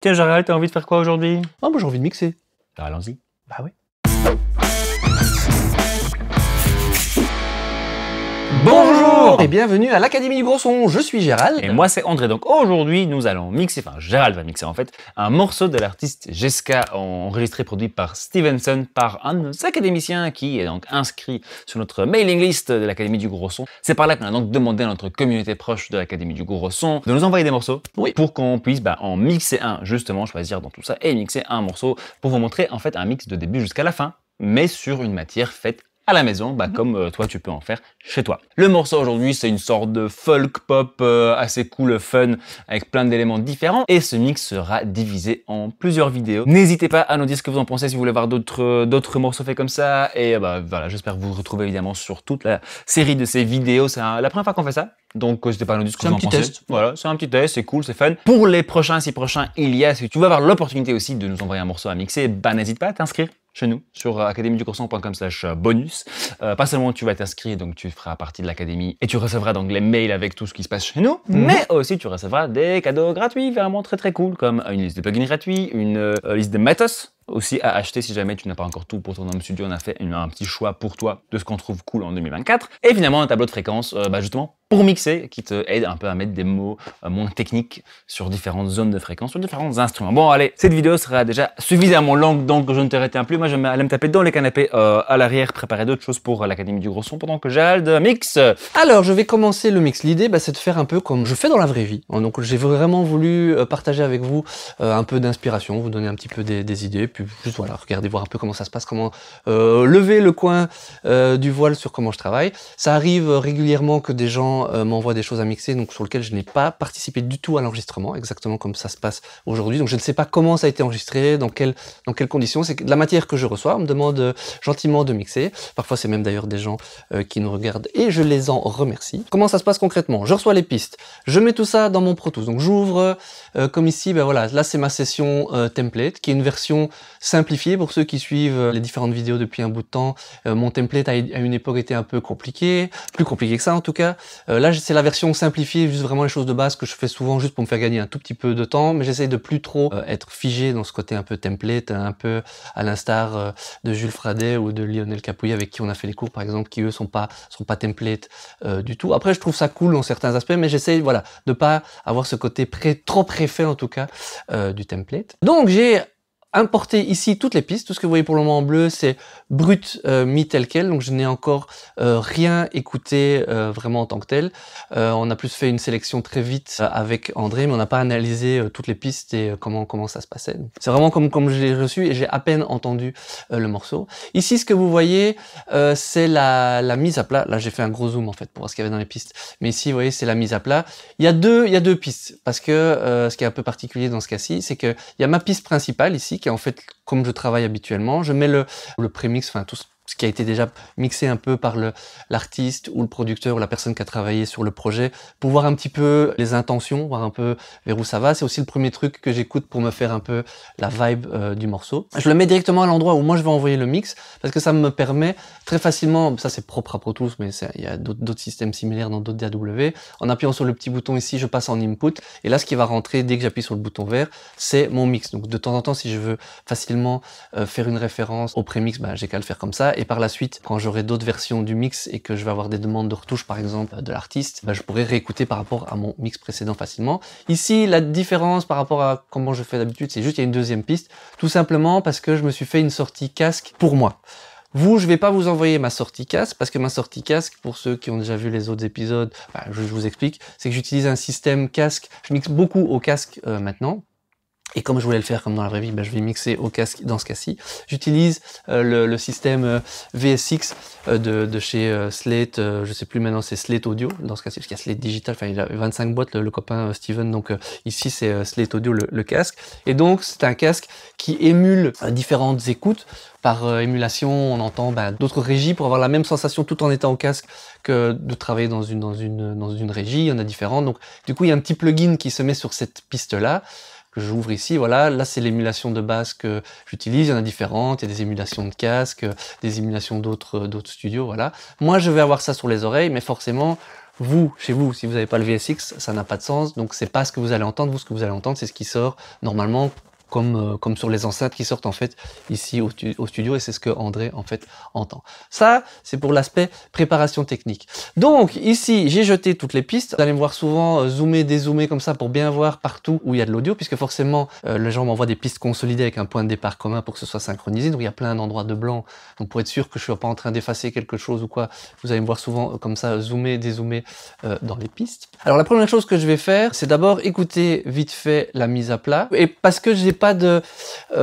Tiens, Gérald, t'as envie de faire quoi aujourd'hui? Ah, moi j'ai envie de mixer. Bah, allons-y. Bah oui. Bonjour et bienvenue à l'Académie du Gros Son, je suis Gérald. Et moi c'est André, donc aujourd'hui nous allons mixer, enfin Gérald va mixer en fait, un morceau de l'artiste Jeska enregistré et produit par Stevenson, par un de nos académiciens qui est donc inscrit sur notre mailing list de l'Académie du Gros Son. C'est par là qu'on a donc demandé à notre communauté proche de l'Académie du Gros Son de nous envoyer des morceaux pour qu'on puisse en mixer un, justement choisir dans tout ça et mixer un morceau pour vous montrer en fait un mix de début jusqu'à la fin, mais sur une matière faite à la maison, comme toi tu peux en faire chez toi. Le morceau aujourd'hui c'est une sorte de folk pop assez cool, fun, avec plein d'éléments différents, et ce mix sera divisé en plusieurs vidéos. N'hésitez pas à nous dire ce que vous en pensez si vous voulez voir d'autres morceaux faits comme ça, et voilà, j'espère vous retrouver évidemment sur toute la série de ces vidéos. C'est la première fois qu'on fait ça, donc n'hésitez pas à nous dire ce que vous en pensez. Test. Voilà, c'est un petit test, c'est cool, c'est fun. Pour les prochains, si prochains il y a, si tu vas avoir l'opportunité aussi de nous envoyer un morceau à mixer, n'hésite pas à t'inscrire chez nous sur academiedugrosson.com/bonus. Pas seulement tu vas t'inscrire, donc tu feras partie de l'académie et tu recevras donc les mails avec tout ce qui se passe chez nous, mais aussi tu recevras des cadeaux gratuits vraiment très cool, comme une liste de plugins gratuits, une liste de matos aussi à acheter si jamais tu n'as pas encore tout pour ton home studio. On a fait un petit choix pour toi de ce qu'on trouve cool en 2024. Et finalement un tableau de fréquences justement pour mixer, qui te aide un peu à mettre des mots moins techniques sur différentes zones de fréquences, sur différents instruments. Bon allez, cette vidéo sera déjà suffisamment longue, donc je ne te retiens plus. Moi je vais aller me taper dans les canapés à l'arrière, préparer d'autres choses pour l'Académie du Gros Son pendant que Gérald mixe. Alors je vais commencer le mix. L'idée c'est de faire un peu comme je fais dans la vraie vie. Donc j'ai vraiment voulu partager avec vous un peu d'inspiration, vous donner un petit peu des idées, puis juste voilà, regardez voir un peu comment ça se passe, comment lever le coin du voile sur comment je travaille. Ça arrive régulièrement que des gens m'envoient des choses à mixer, donc sur lesquelles je n'ai pas participé du tout à l'enregistrement, exactement comme ça se passe aujourd'hui. Donc je ne sais pas comment ça a été enregistré, dans quelles conditions. C'est de la matière que je reçois, on me demande gentiment de mixer. Parfois c'est même d'ailleurs des gens qui nous regardent et je les en remercie. Comment ça se passe concrètement? Je reçois les pistes, je mets tout ça dans mon Pro Tools. Donc j'ouvre comme ici, voilà, là c'est ma session template, qui est une version simplifiée pour ceux qui suivent les différentes vidéos depuis un bout de temps. Mon template à une époque était un peu compliqué, plus compliqué que ça en tout cas. Là c'est la version simplifiée, juste vraiment les choses de base que je fais souvent juste pour me faire gagner un tout petit peu de temps, mais j'essaye de plus trop être figé dans ce côté un peu template, un peu à l'instar de Jules Fradet ou de Lionel Capouillet avec qui on a fait les cours par exemple, qui eux sont pas template du tout. Après je trouve ça cool dans certains aspects, mais j'essaye voilà de pas avoir ce côté trop préfet en tout cas du template. Donc j'ai importer ici toutes les pistes. Tout ce que vous voyez pour le moment en bleu, c'est brut mis tel quel, donc je n'ai encore rien écouté vraiment en tant que tel. On a plus fait une sélection très vite avec André, mais on n'a pas analysé toutes les pistes et comment ça se passait. C'est vraiment comme je l'ai reçu et j'ai à peine entendu le morceau. Ici, ce que vous voyez, c'est la mise à plat. Là, j'ai fait un gros zoom en fait pour voir ce qu'il y avait dans les pistes. Mais ici, vous voyez, c'est la mise à plat. Il y a deux pistes, parce que ce qui est un peu particulier dans ce cas-ci, c'est que il y a ma piste principale ici, qui est en fait comme je travaille habituellement. Je mets le prémix, enfin tout ce qui a été déjà mixé un peu par l'artiste ou le producteur ou la personne qui a travaillé sur le projet pour voir un petit peu les intentions, voir un peu vers où ça va. C'est aussi le premier truc que j'écoute pour me faire un peu la vibe du morceau. Je le mets directement à l'endroit où moi je vais envoyer le mix parce que ça me permet très facilement, ça c'est propre à Pro Tools mais il y a d'autres systèmes similaires dans d'autres DAW, en appuyant sur le petit bouton ici je passe en input et là ce qui va rentrer dès que j'appuie sur le bouton vert c'est mon mix. Donc de temps en temps si je veux facilement faire une référence au prémix, j'ai qu'à le faire comme ça. Et par la suite, quand j'aurai d'autres versions du mix et que je vais avoir des demandes de retouches par exemple de l'artiste, je pourrai réécouter par rapport à mon mix précédent facilement. Ici, la différence par rapport à comment je fais d'habitude, c'est juste il y a une deuxième piste, tout simplement parce que je me suis fait une sortie casque pour moi. Vous, je vais pas vous envoyer ma sortie casque, parce que ma sortie casque, pour ceux qui ont déjà vu les autres épisodes, je vous explique, c'est que j'utilise un système casque, je mixe beaucoup au casque maintenant. Et comme je voulais le faire comme dans la vraie vie, je vais mixer au casque dans ce cas-ci. J'utilise le système VSX de chez Slate, je sais plus maintenant c'est Slate Audio, dans ce cas-ci, parce qu'il y a Slate Digital, enfin il a 25 boîtes le copain Steven, donc ici c'est Slate Audio le casque. Et donc c'est un casque qui émule différentes écoutes. Par émulation, on entend d'autres régies pour avoir la même sensation tout en étant au casque que de travailler dans une régie, il y en a différentes. Donc du coup il y a un petit plugin qui se met sur cette piste-là, que j'ouvre ici, voilà, là c'est l'émulation de base que j'utilise, il y en a différentes, il y a des émulations de casque, des émulations d'autres studios, voilà. Moi je vais avoir ça sur les oreilles, mais forcément, vous, chez vous, si vous n'avez pas le VSX, ça n'a pas de sens, donc c'est pas ce que vous allez entendre. Vous, ce que vous allez entendre, c'est ce qui sort normalement, comme sur les enceintes qui sortent en fait ici au studio, et c'est ce que André en fait entend. Ça, c'est pour l'aspect préparation technique. Donc ici, j'ai jeté toutes les pistes. Vous allez me voir souvent zoomer, dézoomer comme ça pour bien voir partout où il y a de l'audio, puisque forcément, les gens m'envoient des pistes consolidées avec un point de départ commun pour que ce soit synchronisé. Donc il y a plein d'endroits de blanc. Donc pour être sûr que je ne suis pas en train d'effacer quelque chose ou quoi, vous allez me voir souvent comme ça zoomer, dézoomer dans les pistes. Alors la première chose que je vais faire, c'est d'abord écouter vite fait la mise à plat. Et parce que j'ai pas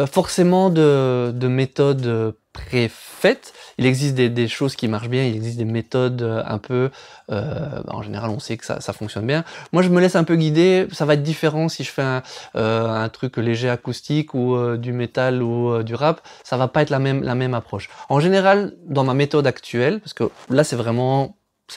forcément de méthode préfaite. Il existe des choses qui marchent bien, il existe des méthodes un peu... en général, on sait que ça fonctionne bien. Moi, je me laisse un peu guider. Ça va être différent si je fais un truc léger acoustique ou du métal ou du rap. Ça va pas être la même approche. En général, dans ma méthode actuelle, parce que là, c'est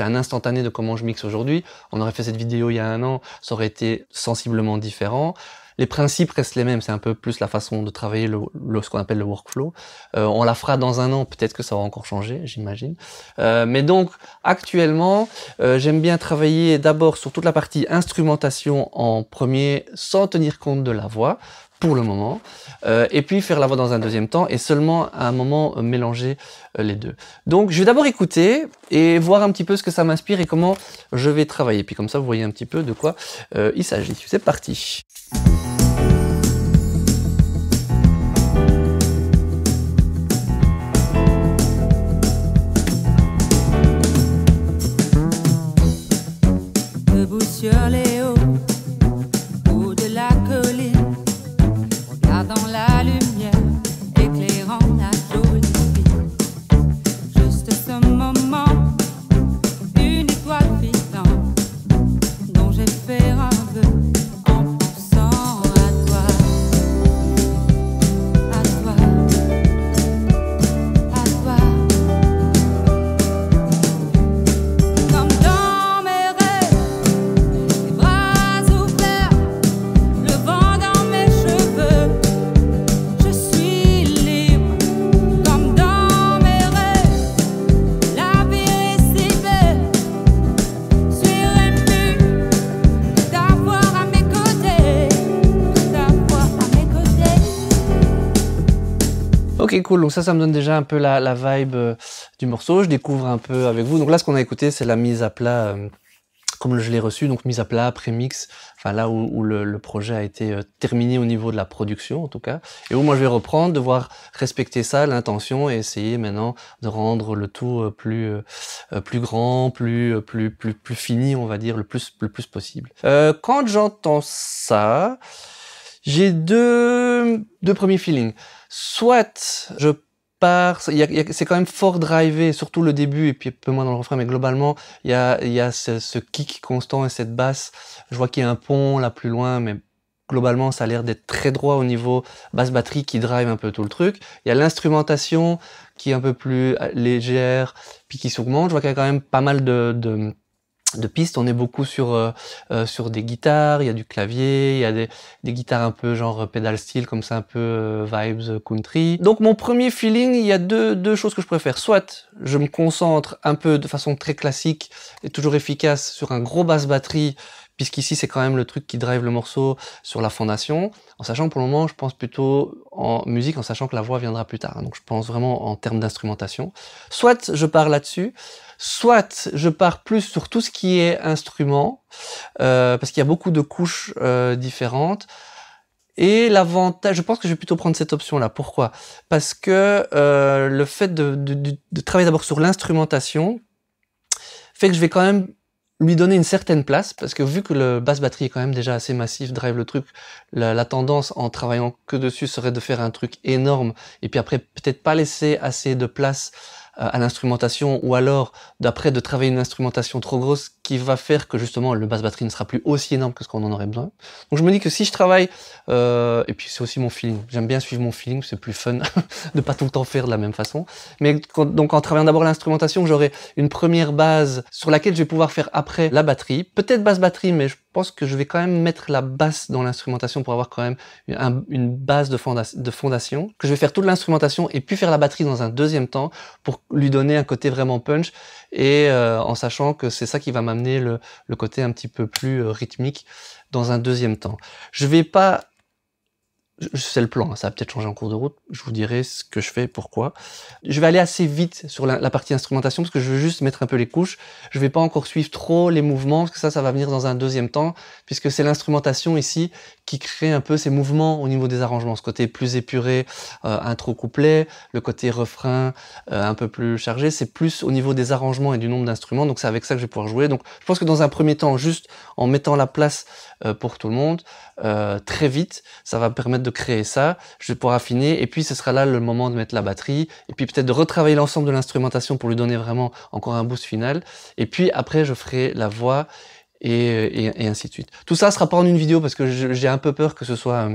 un instantané de comment je mixe aujourd'hui. On aurait fait cette vidéo il y a un an, ça aurait été sensiblement différent. Les principes restent les mêmes, c'est un peu plus la façon de travailler ce qu'on appelle le workflow. On la fera dans un an, peut-être que ça va encore changer, j'imagine. Mais donc, actuellement, j'aime bien travailler d'abord sur toute la partie instrumentation en premier, sans tenir compte de la voix, pour le moment, et puis faire la voix dans un deuxième temps, et seulement à un moment mélanger les deux. Donc je vais d'abord écouter et voir un petit peu ce que ça m'inspire et comment je vais travailler. Puis comme ça, vous voyez un petit peu de quoi il s'agit. C'est parti. Debout sur les hauts de la colline, regardant la lumière éclairant la jolie ville. Juste ce moment, une étoile filante dont j'ai fait un vœu en pensant à toi, à toi, à toi. Comme dans mes rêves, les bras ouverts, le vent dans mes cheveux, je suis libre. Comme dans mes rêves, la vie est si belle, je suis émue d'avoir à mes côtés, d'avoir à mes côtés. Ok, cool. Donc ça me donne déjà un peu la vibe du morceau. Je découvre un peu avec vous. Donc là, ce qu'on a écouté, c'est la mise à plat comme je l'ai reçu. Donc mise à plat, pré-mix, enfin là où le projet a été terminé au niveau de la production en tout cas. Et où moi je vais reprendre, devoir respecter ça, l'intention, et essayer maintenant de rendre le tout plus grand, plus fini, on va dire, le plus possible. Quand j'entends ça, j'ai deux premiers feelings. Soit je pars, c'est quand même fort drivé, surtout le début et puis un peu moins dans le refrain, mais globalement il y a ce kick constant et cette basse. Je vois qu'il y a un pont là plus loin, mais globalement ça a l'air d'être très droit au niveau basse batterie qui drive un peu tout le truc. Il y a l'instrumentation qui est un peu plus légère, puis qui s'augmente. Je vois qu'il y a quand même pas mal de pistes. On est beaucoup sur des guitares, il y a du clavier, il y a des guitares un peu genre pedal steel, comme ça un peu vibes country. Donc mon premier feeling, il y a deux choses que je préfère. Soit je me concentre un peu de façon très classique et toujours efficace sur un gros basse batterie, puisqu'ici c'est quand même le truc qui drive le morceau sur la fondation, en sachant que pour le moment je pense plutôt en musique, en sachant que la voix viendra plus tard. Donc je pense vraiment en termes d'instrumentation. Soit je pars là-dessus, soit je pars plus sur tout ce qui est instrument, parce qu'il y a beaucoup de couches différentes. Et l'avantage, je pense que je vais plutôt prendre cette option-là. Pourquoi? Parce que le fait de travailler d'abord sur l'instrumentation fait que je vais quand même lui donner une certaine place, parce que vu que le basse batterie est quand même déjà assez massif, drive le truc, la tendance en travaillant que dessus serait de faire un truc énorme, et puis après peut-être pas laisser assez de place à l'instrumentation, ou alors d'après de travailler une instrumentation trop grosse qui va faire que justement le basse batterie ne sera plus aussi énorme que ce qu'on en aurait besoin. Donc je me dis que si je travaille, et puis c'est aussi mon feeling, j'aime bien suivre mon feeling, c'est plus fun de pas tout le temps faire de la même façon, mais donc en travaillant d'abord l'instrumentation, j'aurai une première base sur laquelle je vais pouvoir faire après la batterie, peut-être basse batterie, mais je pense que je vais quand même mettre la basse dans l'instrumentation pour avoir quand même une base de fondation, que je vais faire toute l'instrumentation et puis faire la batterie dans un deuxième temps pour lui donner un côté vraiment punch, et en sachant que c'est ça qui va m'amener amener le côté un petit peu plus rythmique dans un deuxième temps. Je vais pas... C'est le plan, hein, ça va peut-être changer en cours de route, je vous dirai ce que je fais, pourquoi. Je vais aller assez vite sur la partie instrumentation parce que je veux juste mettre un peu les couches. Je vais pas encore suivre trop les mouvements parce que ça va venir dans un deuxième temps puisque c'est l'instrumentation ici qui crée un peu ces mouvements au niveau des arrangements. Ce côté plus épuré, intro-couplet, le côté refrain un peu plus chargé, c'est plus au niveau des arrangements et du nombre d'instruments, donc c'est avec ça que je vais pouvoir jouer. Donc je pense que dans un premier temps, juste en mettant la place pour tout le monde, très vite, ça va me permettre de créer ça, je vais pouvoir affiner, et puis ce sera là le moment de mettre la batterie, et puis peut-être de retravailler l'ensemble de l'instrumentation pour lui donner vraiment encore un boost final, et puis après je ferai la voix, et ainsi de suite. Tout ça sera pas en une vidéo, parce que j'ai un peu peur que ce soit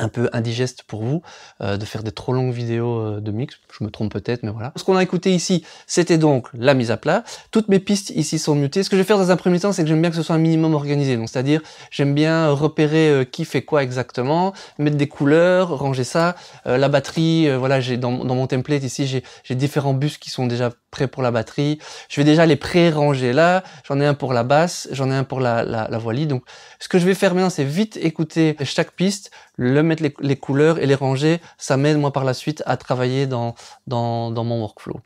un peu indigeste pour vous, de faire des trop longues vidéos de mix, je me trompe peut-être, mais voilà. Ce qu'on a écouté ici, c'était donc la mise à plat. Toutes mes pistes ici sont mutées. Ce que je vais faire dans un premier temps, c'est que j'aime bien que ce soit un minimum organisé, donc c'est-à-dire, j'aime bien repérer qui fait quoi exactement, mettre des couleurs, ranger ça, la batterie, voilà, j'ai dans mon template ici, j'ai différents bus qui sont déjà prêts pour la batterie. Je vais déjà les pré-ranger là, j'en ai un pour la basse, j'en ai un pour la voix lead. Donc, ce que je vais faire maintenant, c'est vite écouter chaque piste, mettre les couleurs et les ranger, ça m'aide moi par la suite à travailler dans mon workflow.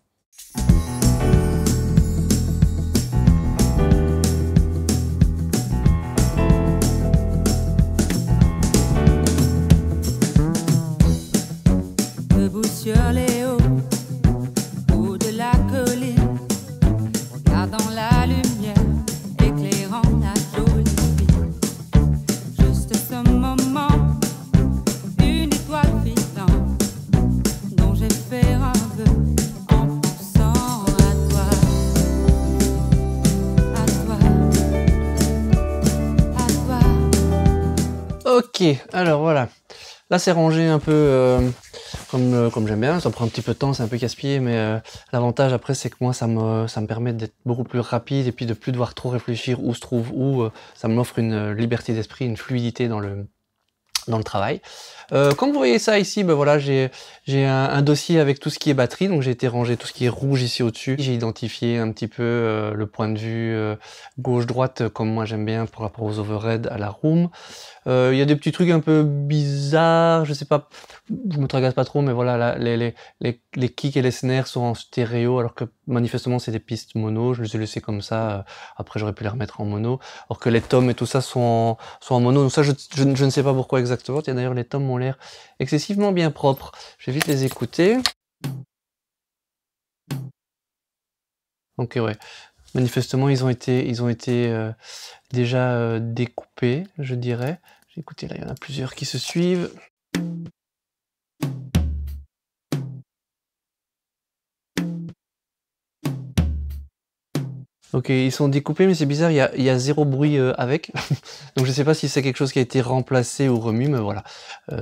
Debout sur les hauts de la colline, regardant la lumière éclairant la jolie ville. Juste ce moment, une étoile filante dont j'ai fait un vœu en pensant à toi, à toi, à toi. Ok, alors voilà. Là c'est rangé un peu comme j'aime bien, ça prend un petit peu de temps, c'est un peu casse-pied, mais l'avantage après c'est que moi ça me permet d'être beaucoup plus rapide et puis de plus devoir trop réfléchir où se trouve où, ça m'offre une liberté d'esprit, une fluidité dans le travail. Comme vous voyez ça ici, ben voilà, j'ai un dossier avec tout ce qui est batterie, donc j'ai été ranger tout ce qui est rouge ici au-dessus. J'ai identifié un petit peu le point de vue gauche-droite comme moi j'aime bien par rapport aux overheads à la room. Il y a des petits trucs un peu bizarres, je sais pas, je me tragasse pas trop, mais voilà, là, les kicks et les snares sont en stéréo, alors que manifestement c'est des pistes mono, je les ai laissées comme ça, après j'aurais pu les remettre en mono, alors que les toms et tout ça sont en mono, donc ça je ne sais pas pourquoi exactement. Tiens, d'ailleurs les toms ont l'air excessivement bien propres, je vais vite les écouter. Ok, ouais. Manifestement, ils ont été déjà découpés, je dirais. Écoutez, là, il y en a plusieurs qui se suivent. Ok, ils sont découpés, mais c'est bizarre, il y a zéro bruit avec. Donc je sais pas si c'est quelque chose qui a été remplacé ou remis, mais voilà.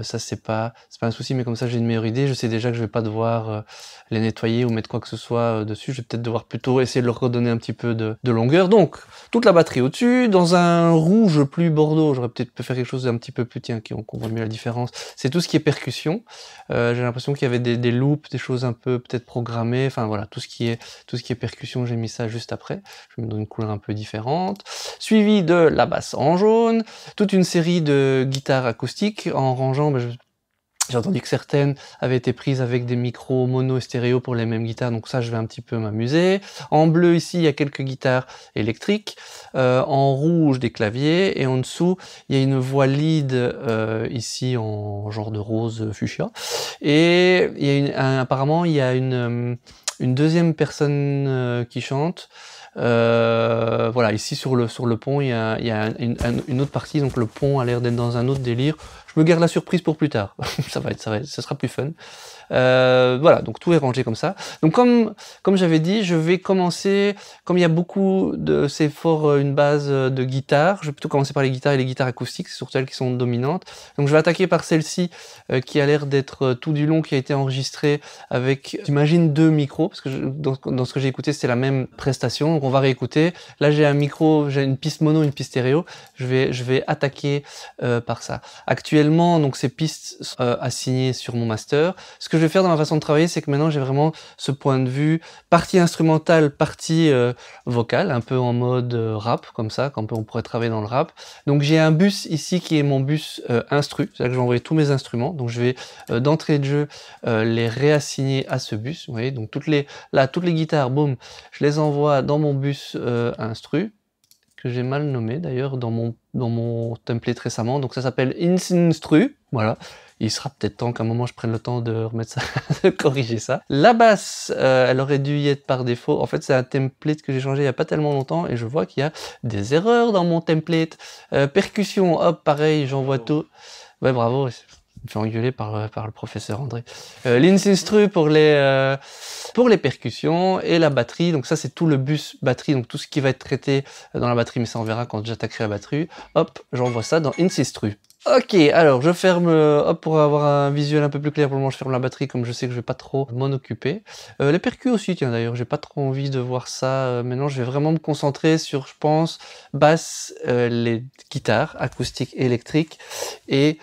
Ça c'est pas un souci, mais comme ça j'ai une meilleure idée. Je sais déjà que je vais pas devoir les nettoyer ou mettre quoi que ce soit dessus. Je vais peut-être devoir plutôt essayer de leur redonner un petit peu de longueur. Donc, toute la batterie au-dessus, dans un rouge plus bordeaux, j'aurais peut-être pu faire quelque chose d'un petit peu plus, tiens, qu'on voit mieux la différence. C'est tout ce qui est percussion. J'ai l'impression qu'il y avait des loops, des choses un peu peut-être programmées. Enfin voilà, tout ce qui est percussion, j'ai mis ça juste après. Je vais me donner une couleur un peu différente. Suivi de la basse en jaune, toute une série de guitares acoustiques. En rangeant, ben, j'ai entendu que certaines avaient été prises avec des micros mono et stéréo pour les mêmes guitares, donc ça je vais un petit peu m'amuser. En bleu ici il y a quelques guitares électriques, en rouge des claviers, et en dessous il y a une voix lead ici en genre de rose fuchsia. Et il y a apparemment il y a une deuxième personne qui chante. Voilà, ici sur le pont il y a une autre partie, donc le pont a l'air d'être dans un autre délire. Je me garde la surprise pour plus tard. ça sera plus fun. Voilà, donc tout est rangé comme ça. Donc comme j'avais dit, je vais commencer, comme il y a beaucoup de, c'est fort une base de guitare, je vais plutôt commencer par les guitares et les guitares acoustiques, c'est surtout elles qui sont dominantes. Donc je vais attaquer par celle-ci qui a l'air d'être tout du long, qui a été enregistrée avec, j'imagine, 2 micros, parce que dans ce que j'ai écouté c'était la même prestation, donc on va réécouter. Là j'ai un micro, j'ai une piste mono, une piste stéréo, je vais attaquer par ça. Actuellement visuellement donc ces pistes assignées sur mon master. Ce que je vais faire dans ma façon de travailler, c'est que maintenant j'ai vraiment ce point de vue partie instrumentale, partie vocale, un peu en mode rap comme ça, quand on pourrait travailler dans le rap. Donc j'ai un bus ici qui est mon bus instru, c'est-à-dire que je vais envoyer tous mes instruments. Donc je vais d'entrée de jeu les réassigner à ce bus. Vous voyez, donc toutes les guitares, boum, je les envoie dans mon bus instru, que j'ai mal nommé d'ailleurs dans mon template récemment. Donc ça s'appelle Instru, voilà. Il sera peut-être temps qu'à un moment je prenne le temps de remettre ça, de corriger ça. La basse, elle aurait dû y être par défaut. En fait, c'est un template que j'ai changé il n'y a pas tellement longtemps et je vois qu'il y a des erreurs dans mon template. Percussion, hop, pareil, j'envoie tout. Ouais, bravo. Je me fais engueuler par le professeur André. L'Instru pour les percussions et la batterie. Donc ça, c'est tout le bus batterie, donc tout ce qui va être traité dans la batterie, mais ça on verra quand j'attaquerai la batterie. Hop, j'envoie ça dans Instru. Ok, alors je ferme, hop, pour avoir un visuel un peu plus clair, pour le moment je ferme la batterie comme je sais que je vais pas trop m'en occuper. Les percus aussi, tiens d'ailleurs, j'ai pas trop envie de voir ça. Maintenant je vais vraiment me concentrer sur, je pense, basse, les guitares, acoustiques et électriques, et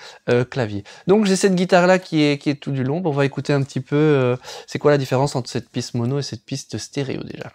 clavier. Donc j'ai cette guitare là qui est tout du long. On va écouter un petit peu, c'est quoi la différence entre cette piste mono et cette piste stéréo déjà.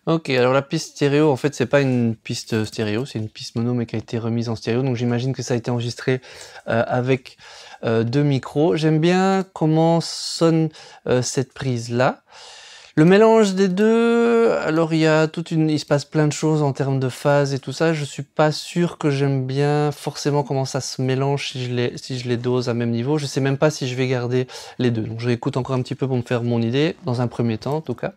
Ok, alors la piste stéréo, en fait, c'est pas une piste stéréo, c'est une piste mono, mais qui a été remise en stéréo. Donc j'imagine que ça a été enregistré avec deux micros. J'aime bien comment sonne cette prise-là. Le mélange des deux, alors il se passe plein de choses en termes de phase et tout ça. Je suis pas sûr que j'aime bien forcément comment ça se mélange si je les dose à même niveau. Je sais même pas si je vais garder les deux. Donc je réécoute encore un petit peu pour me faire mon idée, dans un premier temps en tout cas.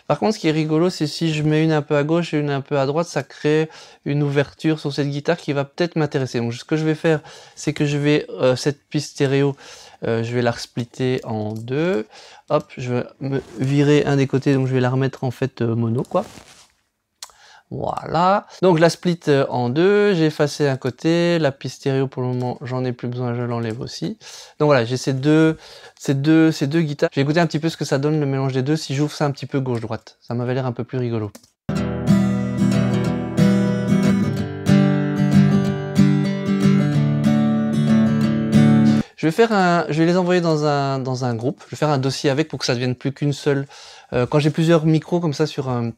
Par contre, ce qui est rigolo, c'est si je mets une un peu à gauche et une un peu à droite, ça crée une ouverture sur cette guitare qui va peut-être m'intéresser. Donc ce que je vais faire, c'est que je vais, cette piste stéréo, je vais la splitter en deux. Hop, je vais me virer un des côtés, donc je vais la remettre en fait mono, quoi. Voilà, donc la split en deux, j'ai effacé un côté, la piste stéréo pour le moment j'en ai plus besoin, je l'enlève aussi. Donc voilà, j'ai ces deux guitares. J'ai écouté un petit peu ce que ça donne le mélange des deux, si j'ouvre ça un petit peu gauche-droite, ça m'avait l'air un peu plus rigolo. Je vais les envoyer dans un groupe, je vais faire un dossier avec pour que ça devienne plus qu'une seule. Quand j'ai plusieurs micros comme ça sur un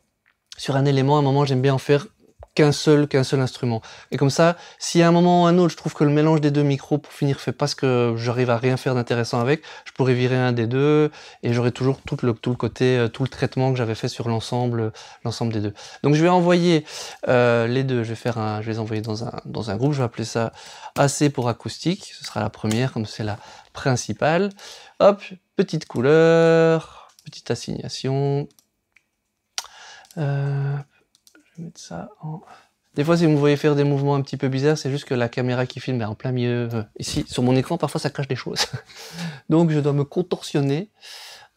élément, à un moment j'aime bien en faire qu'un seul instrument. Et comme ça, si à un moment ou à un autre je trouve que le mélange des deux micros pour finir fait pas ce que j'arrive à rien faire d'intéressant avec, je pourrais virer un des deux et j'aurai toujours tout le côté, tout le traitement que j'avais fait sur l'ensemble des deux. Donc je vais envoyer les deux, je vais les envoyer dans un groupe, je vais appeler ça AC pour acoustique, ce sera la première comme c'est la principale. Hop, petite couleur, petite assignation. Je vais mettre ça en... Des fois, si vous me voyez faire des mouvements un petit peu bizarres, c'est juste que la caméra qui filme est en plein milieu. Ici, sur mon écran, parfois ça cache des choses. Donc, je dois me contorsionner.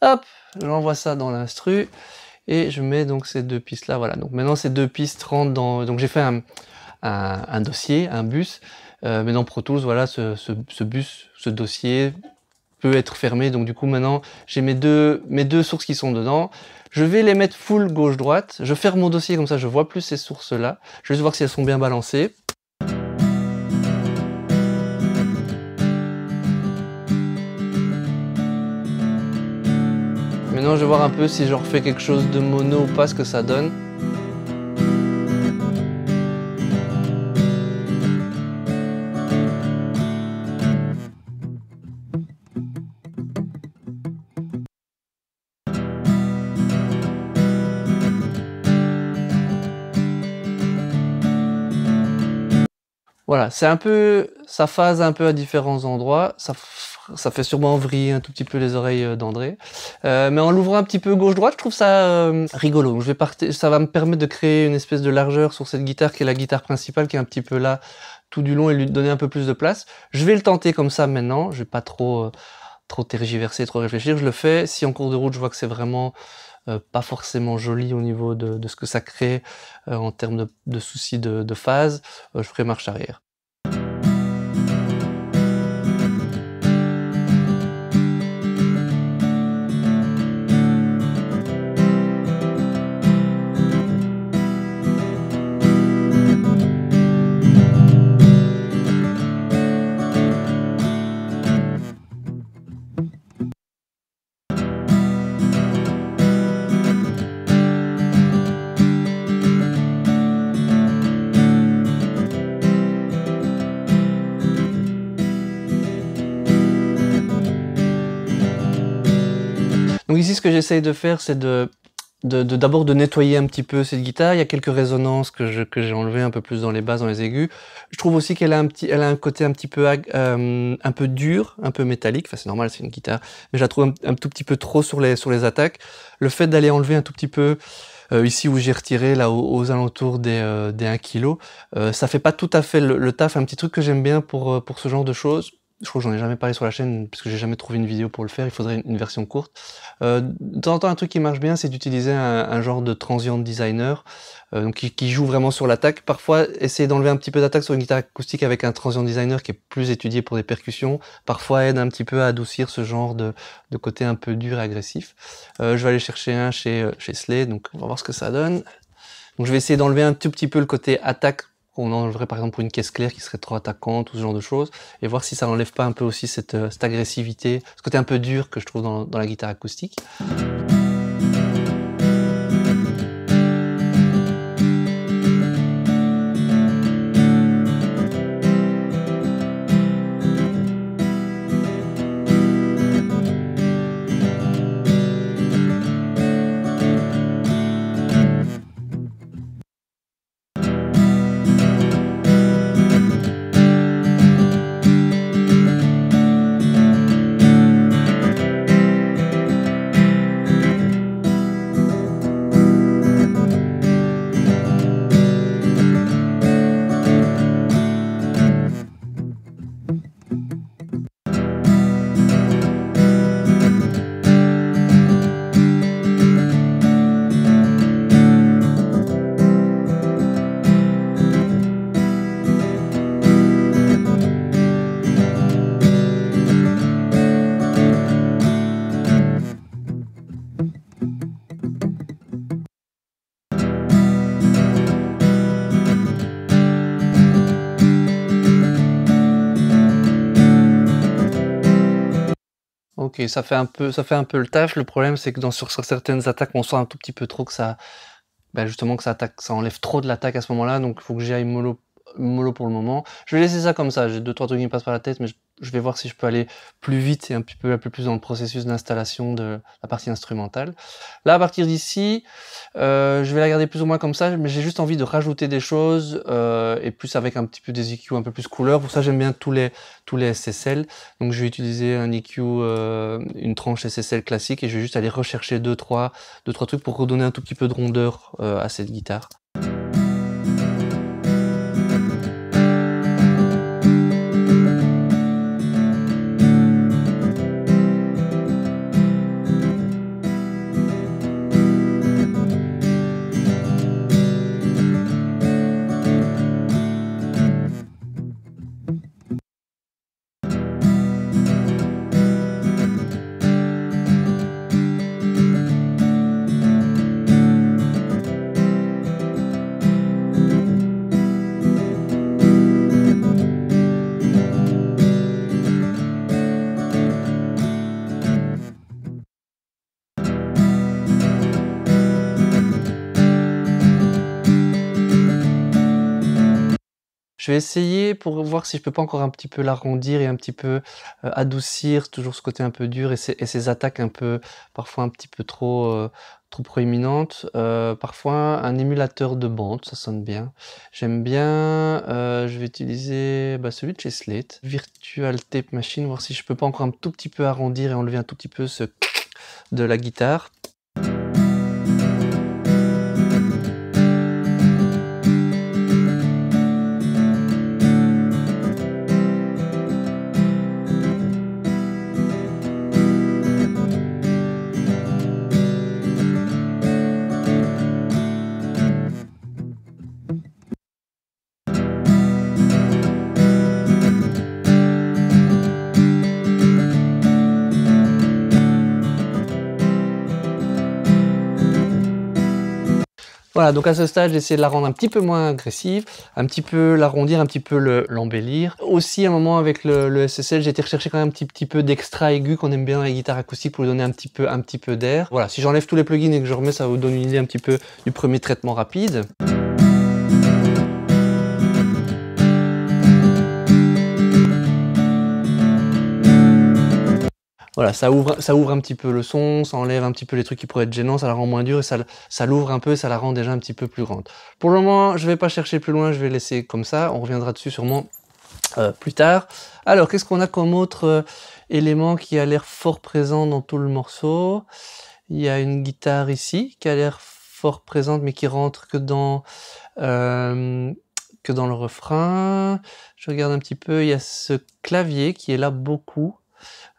Hop, j'envoie ça dans l'instru. Et je mets donc ces deux pistes-là. Voilà, donc maintenant, ces deux pistes rentrent dans... Donc, j'ai fait un dossier, un bus. Mais dans Pro Tools, voilà, ce bus, ce dossier peut être fermé. Donc, du coup, maintenant, j'ai mes deux sources qui sont dedans. Je vais les mettre full gauche-droite. Je ferme mon dossier comme ça, je vois plus ces sources-là. Je vais juste voir si elles sont bien balancées. Maintenant, je vais voir un peu si je refais quelque chose de mono ou pas, ce que ça donne. Voilà, c'est un peu, ça phase un peu à différents endroits, ça fait sûrement vriller un tout petit peu les oreilles d'André. Mais en l'ouvrant un petit peu gauche-droite, je trouve ça rigolo. Donc ça va me permettre de créer une espèce de largeur sur cette guitare qui est la guitare principale, qui est un petit peu là tout du long et lui donner un peu plus de place. Je vais le tenter comme ça maintenant, je vais pas trop tergiverser, trop réfléchir, je le fais. Si en cours de route je vois que c'est vraiment pas forcément joli au niveau de ce que ça crée en termes de soucis de phase, je ferai marche arrière. Donc ici, ce que j'essaye de faire, c'est d'abord de nettoyer un petit peu cette guitare. Il y a quelques résonances que j'ai enlevées un peu plus dans les basses, dans les aigus. Je trouve aussi qu'elle a un côté un petit peu un peu dur, un peu métallique. Enfin, c'est normal, c'est une guitare, mais je la trouve un tout petit peu trop sur les attaques. Le fait d'aller enlever un tout petit peu ici où j'ai retiré là aux alentours des 1 kg, ça fait pas tout à fait le taf. Un petit truc que j'aime bien pour ce genre de choses. Je crois que j'en ai jamais parlé sur la chaîne parce que j'ai jamais trouvé une vidéo pour le faire, il faudrait une version courte. De temps en temps, un truc qui marche bien, c'est d'utiliser un genre de transient designer donc qui joue vraiment sur l'attaque. Parfois, essayer d'enlever un petit peu d'attaque sur une guitare acoustique avec un transient designer qui est plus étudié pour des percussions, parfois aide un petit peu à adoucir ce genre de côté un peu dur et agressif. Je vais aller chercher un chez Slade, donc on va voir ce que ça donne. Donc je vais essayer d'enlever un tout petit peu le côté attaque qu'on enlèverait par exemple pour une caisse claire qui serait trop attaquante ou ce genre de choses, et voir si ça n'enlève pas un peu aussi cette agressivité, ce côté un peu dur que je trouve dans la guitare acoustique. Ok, ça fait un peu le taf. Le problème, c'est que sur certaines attaques, on sent un tout petit peu trop que ça, justement que ça enlève trop de l'attaque à ce moment-là. Donc, il faut que j'y aille mollo pour le moment. Je vais laisser ça comme ça. J'ai 2-3 trucs qui me passent par la tête, mais je vais voir si je peux aller plus vite et un peu plus dans le processus d'installation de la partie instrumentale. Là, à partir d'ici, je vais la garder plus ou moins comme ça, mais j'ai juste envie de rajouter des choses et plus avec un petit peu des EQ un peu plus couleur. Pour ça, j'aime bien tous les SSL. Donc, je vais utiliser un EQ, une tranche SSL classique, et je vais juste aller rechercher 2-3 trucs pour redonner un tout petit peu de rondeur à cette guitare. Je vais essayer pour voir si je peux pas encore un petit peu l'arrondir et un petit peu adoucir toujours ce côté un peu dur et ces attaques un peu, parfois un petit peu trop proéminentes. Parfois un émulateur de bande, ça sonne bien. J'aime bien, je vais utiliser celui de chez Slate, Virtual Tape Machine, voir si je peux pas encore un tout petit peu arrondir et enlever un tout petit peu ce de la guitare. Voilà, donc à ce stade, j'ai essayé de la rendre un petit peu moins agressive, un petit peu l'arrondir, un petit peu l'embellir. Aussi, à un moment avec le SSL, j'ai été rechercher quand même un petit peu d'extra aigu qu'on aime bien dans les guitares acoustiques pour lui donner un petit peu d'air. Voilà, si j'enlève tous les plugins et que je remets, ça vous donne une idée un petit peu du premier traitement rapide. Voilà, ça ouvre un petit peu le son, ça enlève un petit peu les trucs qui pourraient être gênants, ça la rend moins dure et ça l'ouvre un peu, ça la rend déjà un petit peu plus grande. Pour le moment, je vais pas chercher plus loin, je vais laisser comme ça, on reviendra dessus sûrement plus tard. Alors, qu'est-ce qu'on a comme autre élément qui a l'air fort présent dans tout le morceau? Il y a une guitare ici qui a l'air fort présente mais qui rentre que dans le refrain. Je regarde un petit peu, il y a ce clavier qui est là beaucoup.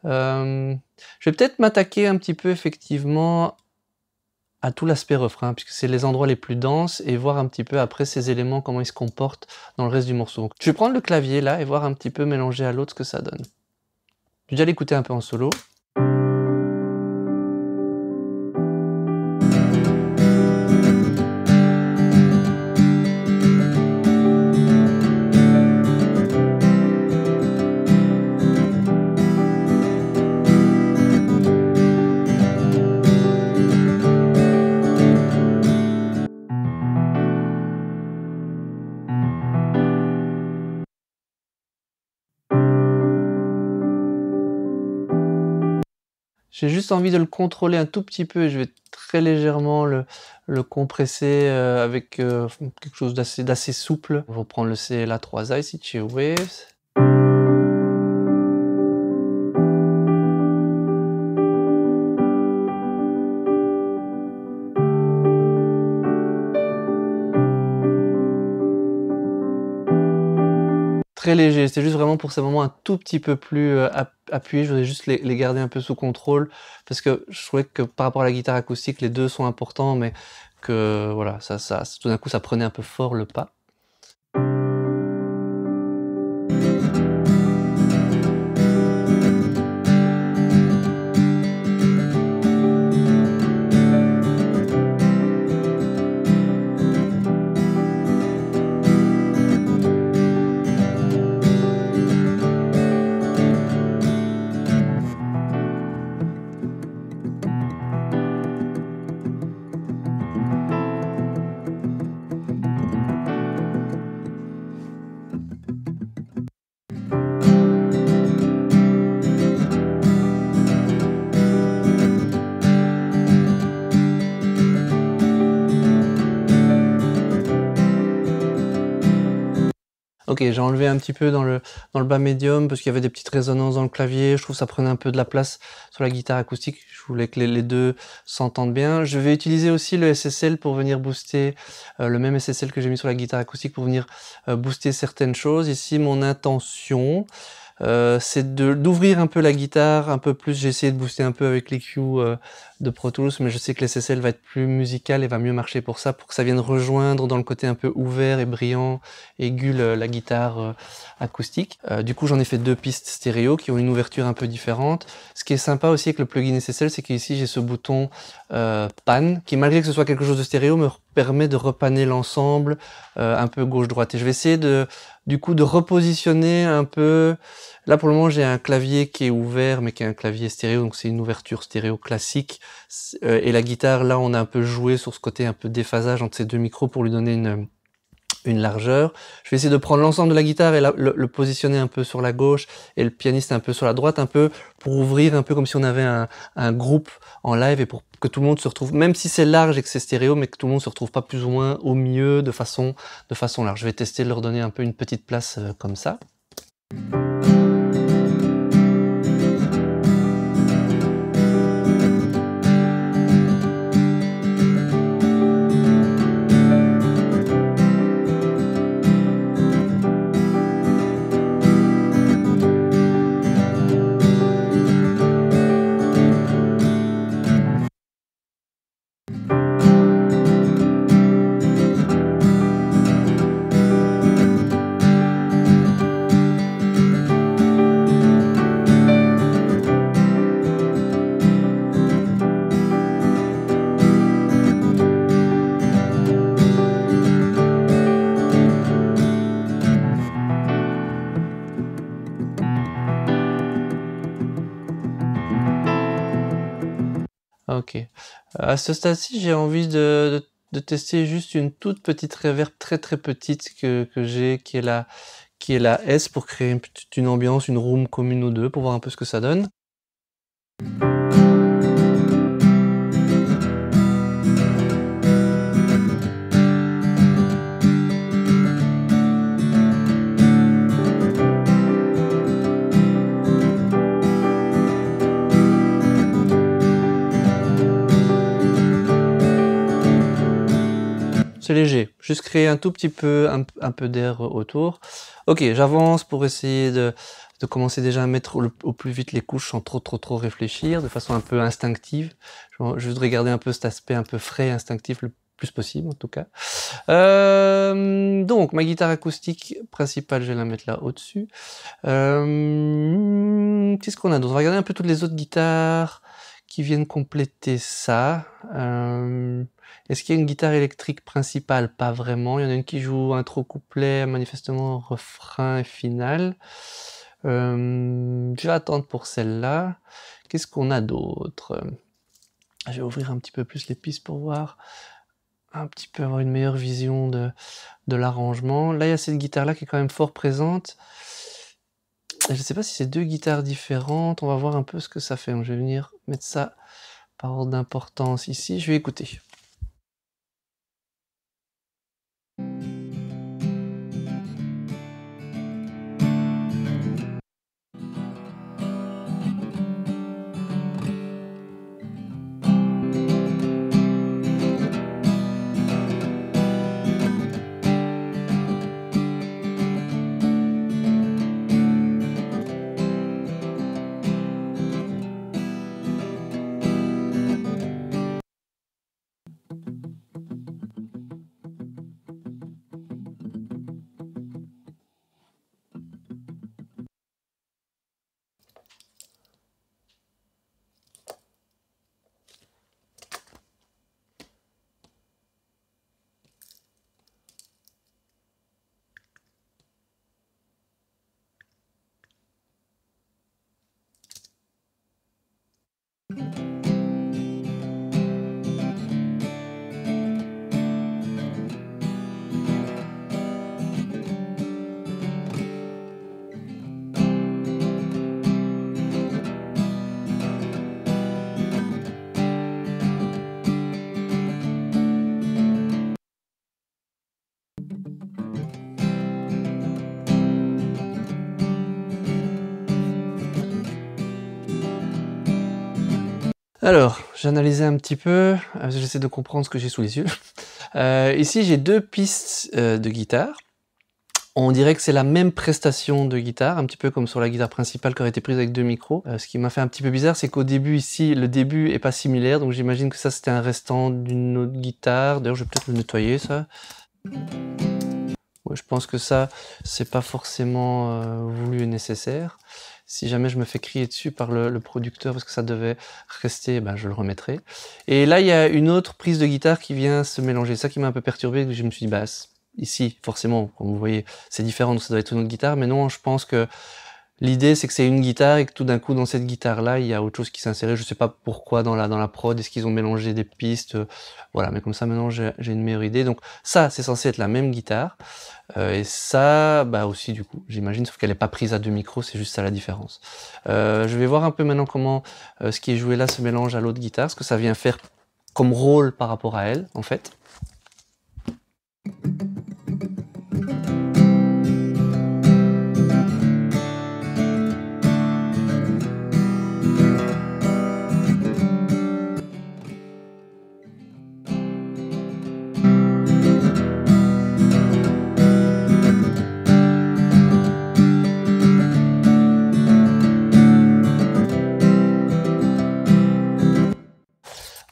Je vais peut-être m'attaquer un petit peu effectivement à tout l'aspect refrain, puisque c'est les endroits les plus denses, et voir un petit peu après ces éléments, comment ils se comportent dans le reste du morceau. Donc, je vais prendre le clavier là et voir un petit peu mélanger à l'autre ce que ça donne. Je vais déjà l'écouter un peu en solo. J'ai juste envie de le contrôler un tout petit peu et je vais très légèrement le compresser avec quelque chose d'assez souple. On va prendre le CLA3A ici de chez Waves. Très léger, c'est juste vraiment pour ces moments un tout petit peu plus appuyés, je voudrais juste les garder un peu sous contrôle, parce que je trouvais que par rapport à la guitare acoustique, les deux sont importants, mais que voilà, tout d'un coup ça prenait un peu fort le pas. Ok, j'ai enlevé un petit peu dans le bas médium parce qu'il y avait des petites résonances dans le clavier. Je trouve que ça prenait un peu de la place sur la guitare acoustique. Je voulais que les deux s'entendent bien. Je vais utiliser aussi le SSL pour venir booster, le même SSL que j'ai mis sur la guitare acoustique pour venir booster certaines choses. Ici, mon intention, c'est d'ouvrir un peu la guitare un peu plus. J'ai essayé de booster un peu avec l'EQ de Pro Tools, mais je sais que l'SSL va être plus musical et va mieux marcher pour ça, pour que ça vienne rejoindre dans le côté un peu ouvert et brillant, aigu la guitare acoustique. Du coup, j'en ai fait deux pistes stéréo qui ont une ouverture un peu différente. Ce qui est sympa aussi avec le plugin SSL, c'est qu'ici j'ai ce bouton pan, qui malgré que ce soit quelque chose de stéréo, me permet de repanner l'ensemble un peu gauche-droite. Et je vais essayer du coup de repositionner un peu. Là pour le moment j'ai un clavier qui est ouvert mais qui est un clavier stéréo, donc c'est une ouverture stéréo classique. Et la guitare, là on a un peu joué sur ce côté un peu déphasage entre ces deux micros pour lui donner une largeur. Je vais essayer de prendre l'ensemble de la guitare et le positionner un peu sur la gauche et le pianiste un peu sur la droite, un peu pour ouvrir un peu comme si on avait un groupe en live et pour que tout le monde se retrouve, même si c'est large et que c'est stéréo, mais que tout le monde se retrouve pas plus ou moins au milieu de façon large. Je vais tester de leur donner un peu une petite place comme ça. Ok. À ce stade-ci, j'ai envie de tester juste une toute petite reverb très petite que j'ai, qui est la S, pour créer une ambiance, une room commune ou deux, pour voir un peu ce que ça donne. C'est léger, juste créer un tout petit peu, un peu d'air autour. Ok, j'avance pour essayer de commencer déjà à mettre au plus vite les couches sans trop réfléchir, de façon un peu instinctive. Je voudrais garder un peu cet aspect un peu frais, instinctif le plus possible en tout cas. Donc ma guitare acoustique principale, je vais la mettre là au-dessus. Qu'est-ce qu'on a d'autre? On va regarder un peu toutes les autres guitares qui viennent compléter ça. Est-ce qu'il y a une guitare électrique principale? Pas vraiment. Il y en a une qui joue intro couplet, manifestement refrain et finale. Je vais attendre pour celle-là. Qu'est-ce qu'on a d'autre? Je vais ouvrir un petit peu plus les pistes pour voir un petit peu, avoir une meilleure vision de l'arrangement. Là, il y a cette guitare-là qui est quand même fort présente. Je ne sais pas si c'est deux guitares différentes. On va voir un peu ce que ça fait. Donc, je vais venir mettre ça par ordre d'importance ici. Je vais écouter. Alors, j'ai analysé un petit peu, j'essaie de comprendre ce que j'ai sous les yeux. Ici, j'ai deux pistes de guitare. On dirait que c'est la même prestation de guitare, un petit peu comme sur la guitare principale qui aurait été prise avec deux micros. Ce qui m'a fait un petit peu bizarre, c'est qu'au début ici, le début est pas similaire, donc j'imagine que ça c'était un restant d'une autre guitare. D'ailleurs, je vais peut-être le nettoyer ça. Ouais, je pense que ça, c'est pas forcément voulu et nécessaire. Si jamais je me fais crier dessus par le producteur parce que ça devait rester, ben je le remettrai. Et là, il y a une autre prise de guitare qui vient se mélanger. Ça qui m'a un peu perturbé, je me suis dit, bah, ici, forcément, comme vous voyez, c'est différent, donc ça doit être une autre guitare. Mais non, je pense que L'idée, c'est que c'est une guitare et que tout d'un coup, dans cette guitare-là, il y a autre chose qui s'est inséré. Je sais pas pourquoi dans la prod. Est-ce qu'ils ont mélangé des pistes? Voilà, mais comme ça, maintenant, j'ai une meilleure idée. Donc ça, c'est censé être la même guitare. Et ça, bah aussi, du coup, j'imagine, sauf qu'elle n'est pas prise à 2 micros, c'est juste ça la différence. Je vais voir un peu maintenant comment ce qui est joué là se mélange à l'autre guitare, ce que ça vient faire comme rôle par rapport à elle, en fait.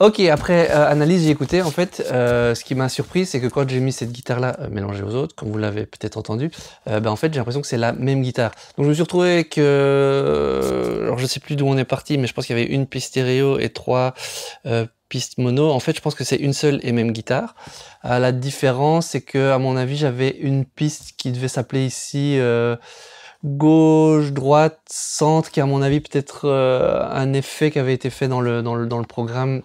Ok, après analyse, j'ai écouté. En fait, ce qui m'a surpris, c'est que quand j'ai mis cette guitare-là mélangée aux autres, comme vous l'avez peut-être entendu, en fait, j'ai l'impression que c'est la même guitare. Donc, je me suis retrouvé avec, alors je sais plus d'où on est parti, mais je pense qu'il y avait une piste stéréo et 3 pistes mono. En fait, je pense que c'est une seule et même guitare. La différence, c'est que, à mon avis, j'avais une piste qui devait s'appeler ici gauche, droite, centre, qui à mon avis peut-être un effet qui avait été fait dans le programme.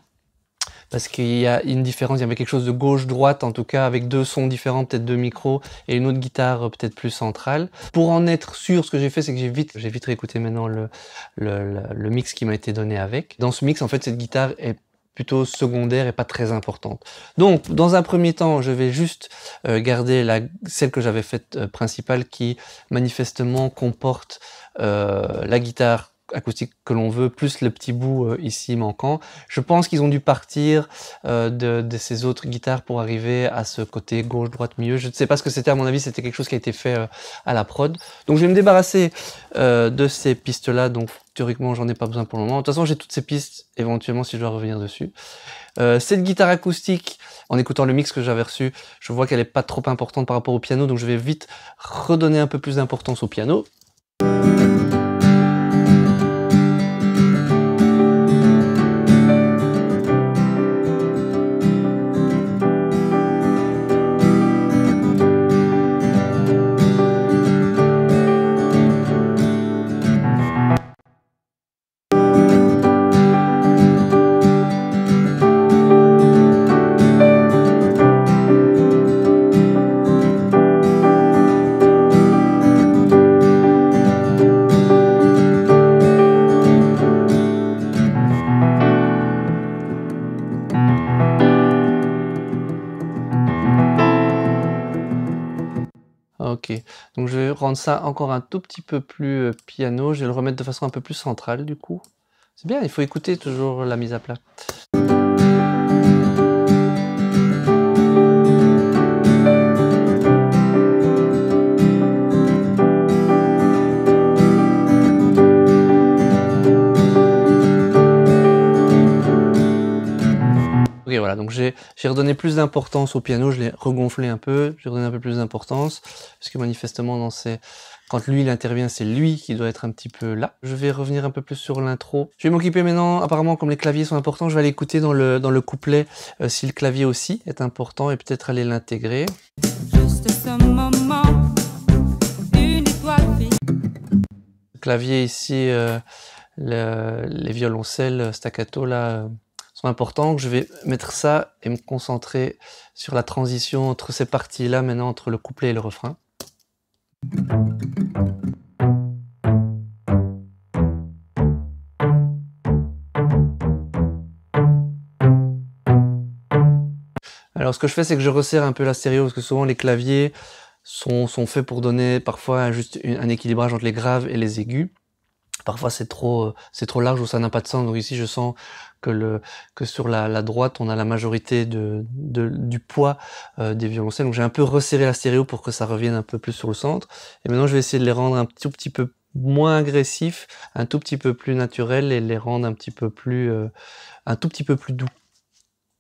Parce qu'il y a une différence, il y avait quelque chose de gauche-droite en tout cas, avec 2 sons différents, peut-être 2 micros, et une autre guitare peut-être plus centrale. Pour en être sûr, ce que j'ai fait, c'est que j'ai vite réécouté maintenant le mix qui m'a été donné avec. Dans ce mix, en fait, cette guitare est plutôt secondaire et pas très importante. Donc, dans un premier temps, je vais juste garder celle que j'avais faite principale, qui manifestement comporte la guitare acoustique que l'on veut, plus le petit bout ici manquant. Je pense qu'ils ont dû partir de ces autres guitares pour arriver à ce côté gauche, droite, milieu. Je ne sais pas ce que c'était, à mon avis, c'était quelque chose qui a été fait à la prod. Donc je vais me débarrasser de ces pistes-là, donc théoriquement j'en ai pas besoin pour le moment. De toute façon, j'ai toutes ces pistes, éventuellement, si je dois revenir dessus. Cette guitare acoustique, en écoutant le mix que j'avais reçu, je vois qu'elle est pas trop importante par rapport au piano, donc je vais vite redonner un peu plus d'importance au piano. Ok, donc je vais rendre ça encore un tout petit peu plus piano, je vais le remettre de façon un peu plus centrale du coup. C'est bien, il faut écouter toujours la mise à plat. Ok, voilà, donc j'ai redonné plus d'importance au piano, je l'ai regonflé un peu, j'ai redonné un peu plus d'importance, parce que manifestement, quand lui il intervient, c'est lui qui doit être un petit peu là. Je vais revenir un peu plus sur l'intro. Je vais m'occuper maintenant, apparemment, comme les claviers sont importants, je vais aller écouter dans le couplet si le clavier aussi est important et peut-être aller l'intégrer. Juste ce moment, une étoile brille. Le clavier ici, les violoncelles staccato là sont importants. Je vais mettre ça et me concentrer sur la transition entre ces parties-là maintenant, entre le couplet et le refrain. Alors ce que je fais, c'est que je resserre un peu la stéréo, parce que souvent les claviers sont faits pour donner parfois juste un équilibrage entre les graves et les aigus. Parfois c'est trop large ou ça n'a pas de sens. Donc ici je sens que sur la droite on a la majorité du poids des violoncelles. Donc j'ai un peu resserré la stéréo pour que ça revienne un peu plus sur le centre. Et maintenant je vais essayer de les rendre un tout petit peu moins agressifs, un tout petit peu plus naturels et les rendre un tout petit peu plus doux.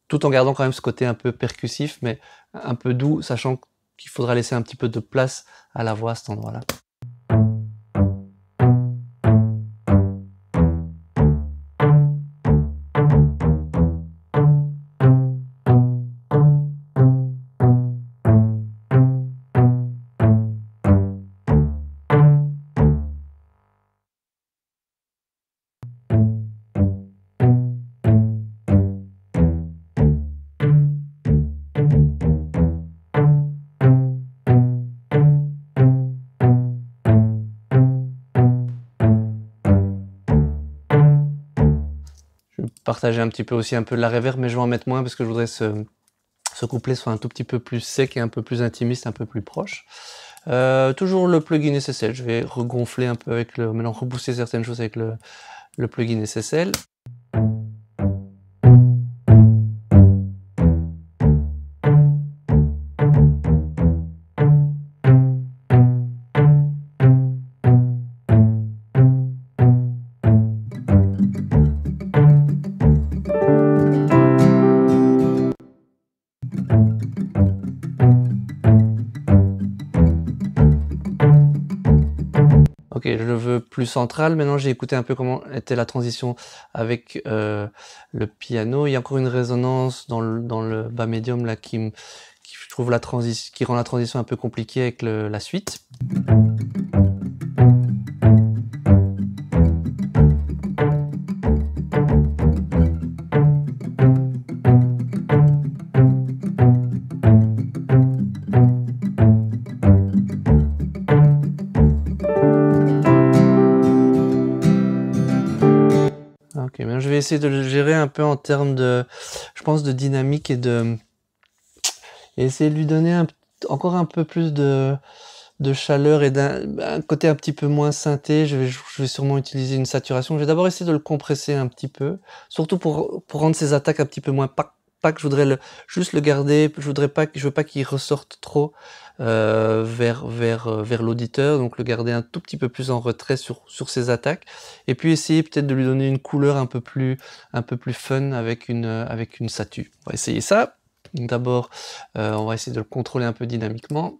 Tout en gardant quand même ce côté un peu percussif, mais un peu doux, sachant qu'il faudra laisser un petit peu de place à la voix à cet endroit-là. partager un petit peu aussi un peu de la reverb, mais je vais en mettre moins parce que je voudrais ce couplet soit un tout petit peu plus sec et un peu plus intimiste, un peu plus proche. Toujours le plugin SSL, je vais regonfler un peu avec maintenant rebooster certaines choses avec le plugin SSL. Ok, je le veux plus central. Maintenant, j'ai écouté un peu comment était la transition avec le piano. Il y a encore une résonance dans le bas médium là je trouve qui rend la transition un peu compliquée avec la suite. Ok, maintenant je vais essayer de le gérer un peu en termes de, je pense, de dynamique et essayer de lui donner encore un peu plus de chaleur et un côté un petit peu moins synthé. Je vais sûrement utiliser une saturation. Je vais d'abord essayer de le compresser un petit peu, surtout pour rendre ses attaques un petit peu moins pas que je voudrais juste le garder. Je veux pas qu'il ressorte trop vers l'auditeur, donc le garder un tout petit peu plus en retrait sur ses attaques, et puis essayer peut-être de lui donner une couleur un peu plus fun avec une satu. On va essayer ça. D'abord, on va essayer de le contrôler un peu dynamiquement.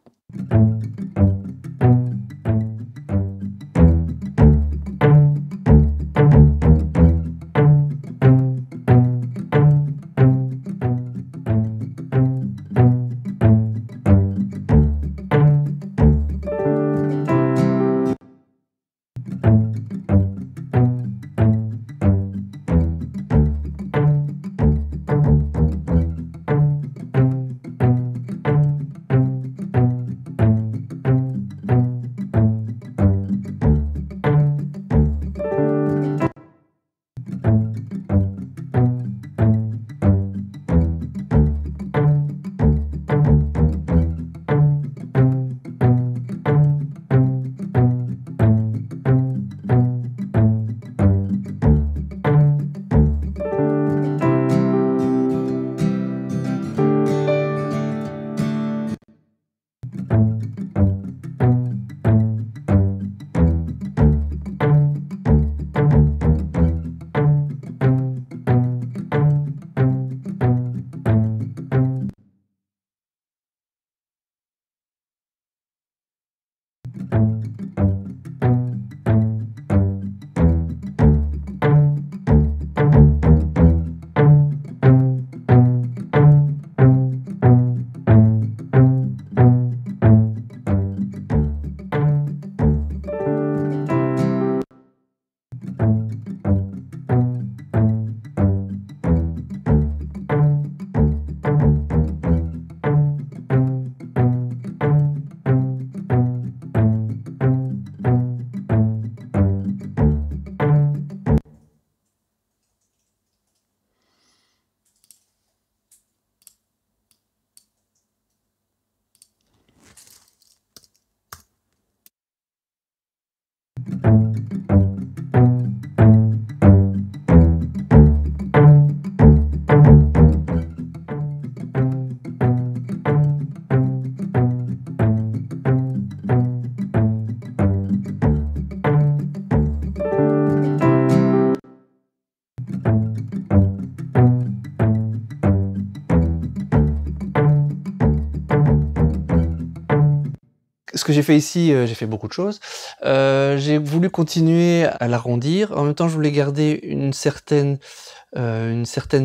Ce que j'ai fait ici, j'ai fait beaucoup de choses. J'ai voulu continuer à l'arrondir. En même temps, je voulais garder une certaine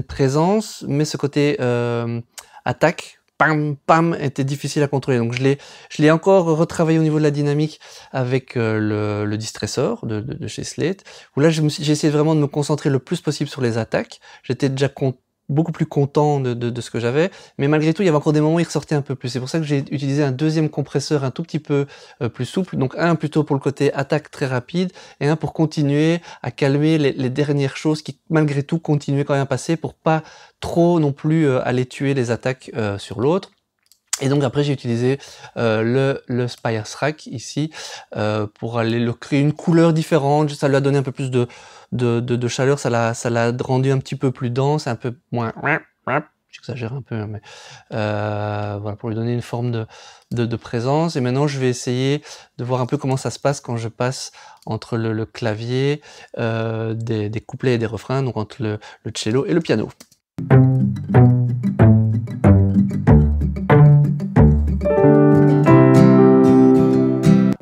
présence, mais ce côté attaque, pam, pam, était difficile à contrôler. Donc je l'ai encore retravaillé au niveau de la dynamique avec le distressor de chez Slate, où là j'ai essayé vraiment de me concentrer le plus possible sur les attaques. J'étais déjà beaucoup plus content de ce que j'avais, mais malgré tout, il y avait encore des moments où il ressortait un peu plus. C'est pour ça que j'ai utilisé un deuxième compresseur un tout petit peu plus souple, donc un plutôt pour le côté attaque très rapide, et un pour continuer à calmer les dernières choses qui, malgré tout, continuaient quand même à passer pour pas trop non plus aller tuer les attaques sur l'autre. Et donc après j'ai utilisé le Spire Rack ici pour aller le créer une couleur différente, ça lui a donné un peu plus de chaleur, ça l'a rendu un petit peu plus dense, un peu moins... J'exagère un peu, mais voilà, pour lui donner une forme de présence. Et maintenant je vais essayer de voir un peu comment ça se passe quand je passe entre le clavier, des couplets et des refrains, donc entre le cello et le piano.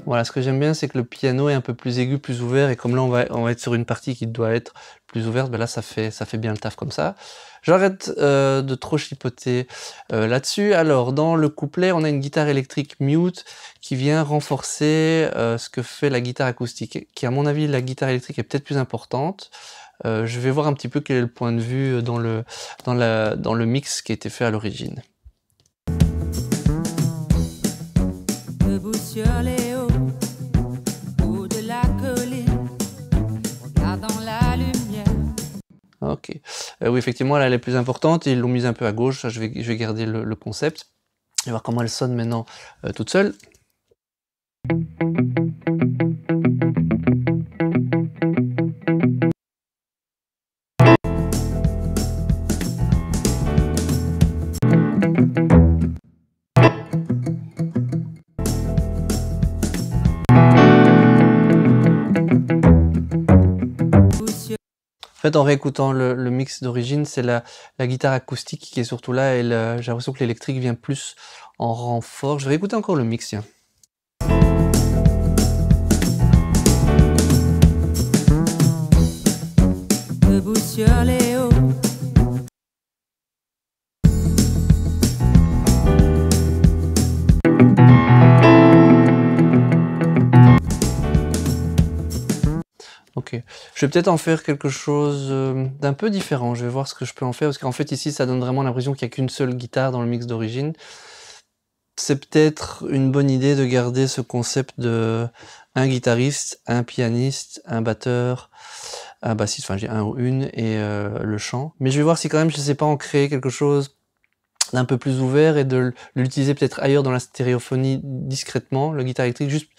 Voilà, ce que j'aime bien, c'est que le piano est un peu plus aigu, plus ouvert, et comme là on va être sur une partie qui doit être plus ouverte, ben là ça fait bien le taf comme ça. J'arrête de trop chipoter là-dessus. Alors dans le couplet, on a une guitare électrique mute qui vient renforcer ce que fait la guitare acoustique, qui à mon avis la guitare électrique est peut-être plus importante. Je vais voir un petit peu quel est le point de vue dans le mix qui a été fait à l'origine. Debout sur les hauts de la colline, regardant la lumière. Ok. Oui, effectivement, elle est plus importante. Ils l'ont mise un peu à gauche. Ça, je vais garder le concept. Et voir comment elle sonne maintenant toute seule. En fait, en réécoutant le mix d'origine, c'est la guitare acoustique qui est surtout là, et j'ai l'impression que l'électrique vient plus en renfort. Je vais écouter encore le mix, tiens. Debout sur les hauts. Ok, je vais peut-être en faire quelque chose d'un peu différent. Je vais voir ce que je peux en faire, parce qu'en fait ici ça donne vraiment l'impression qu'il n'y a qu'une seule guitare dans le mix d'origine. C'est peut-être une bonne idée de garder ce concept de un guitariste, un pianiste, un batteur, un bassiste, enfin j'ai un ou une, et le chant. Mais je vais voir si quand même je ne sais pas en créer quelque chose d'un peu plus ouvert et de l'utiliser peut-être ailleurs dans la stéréophonie discrètement, le guitare électrique, juste...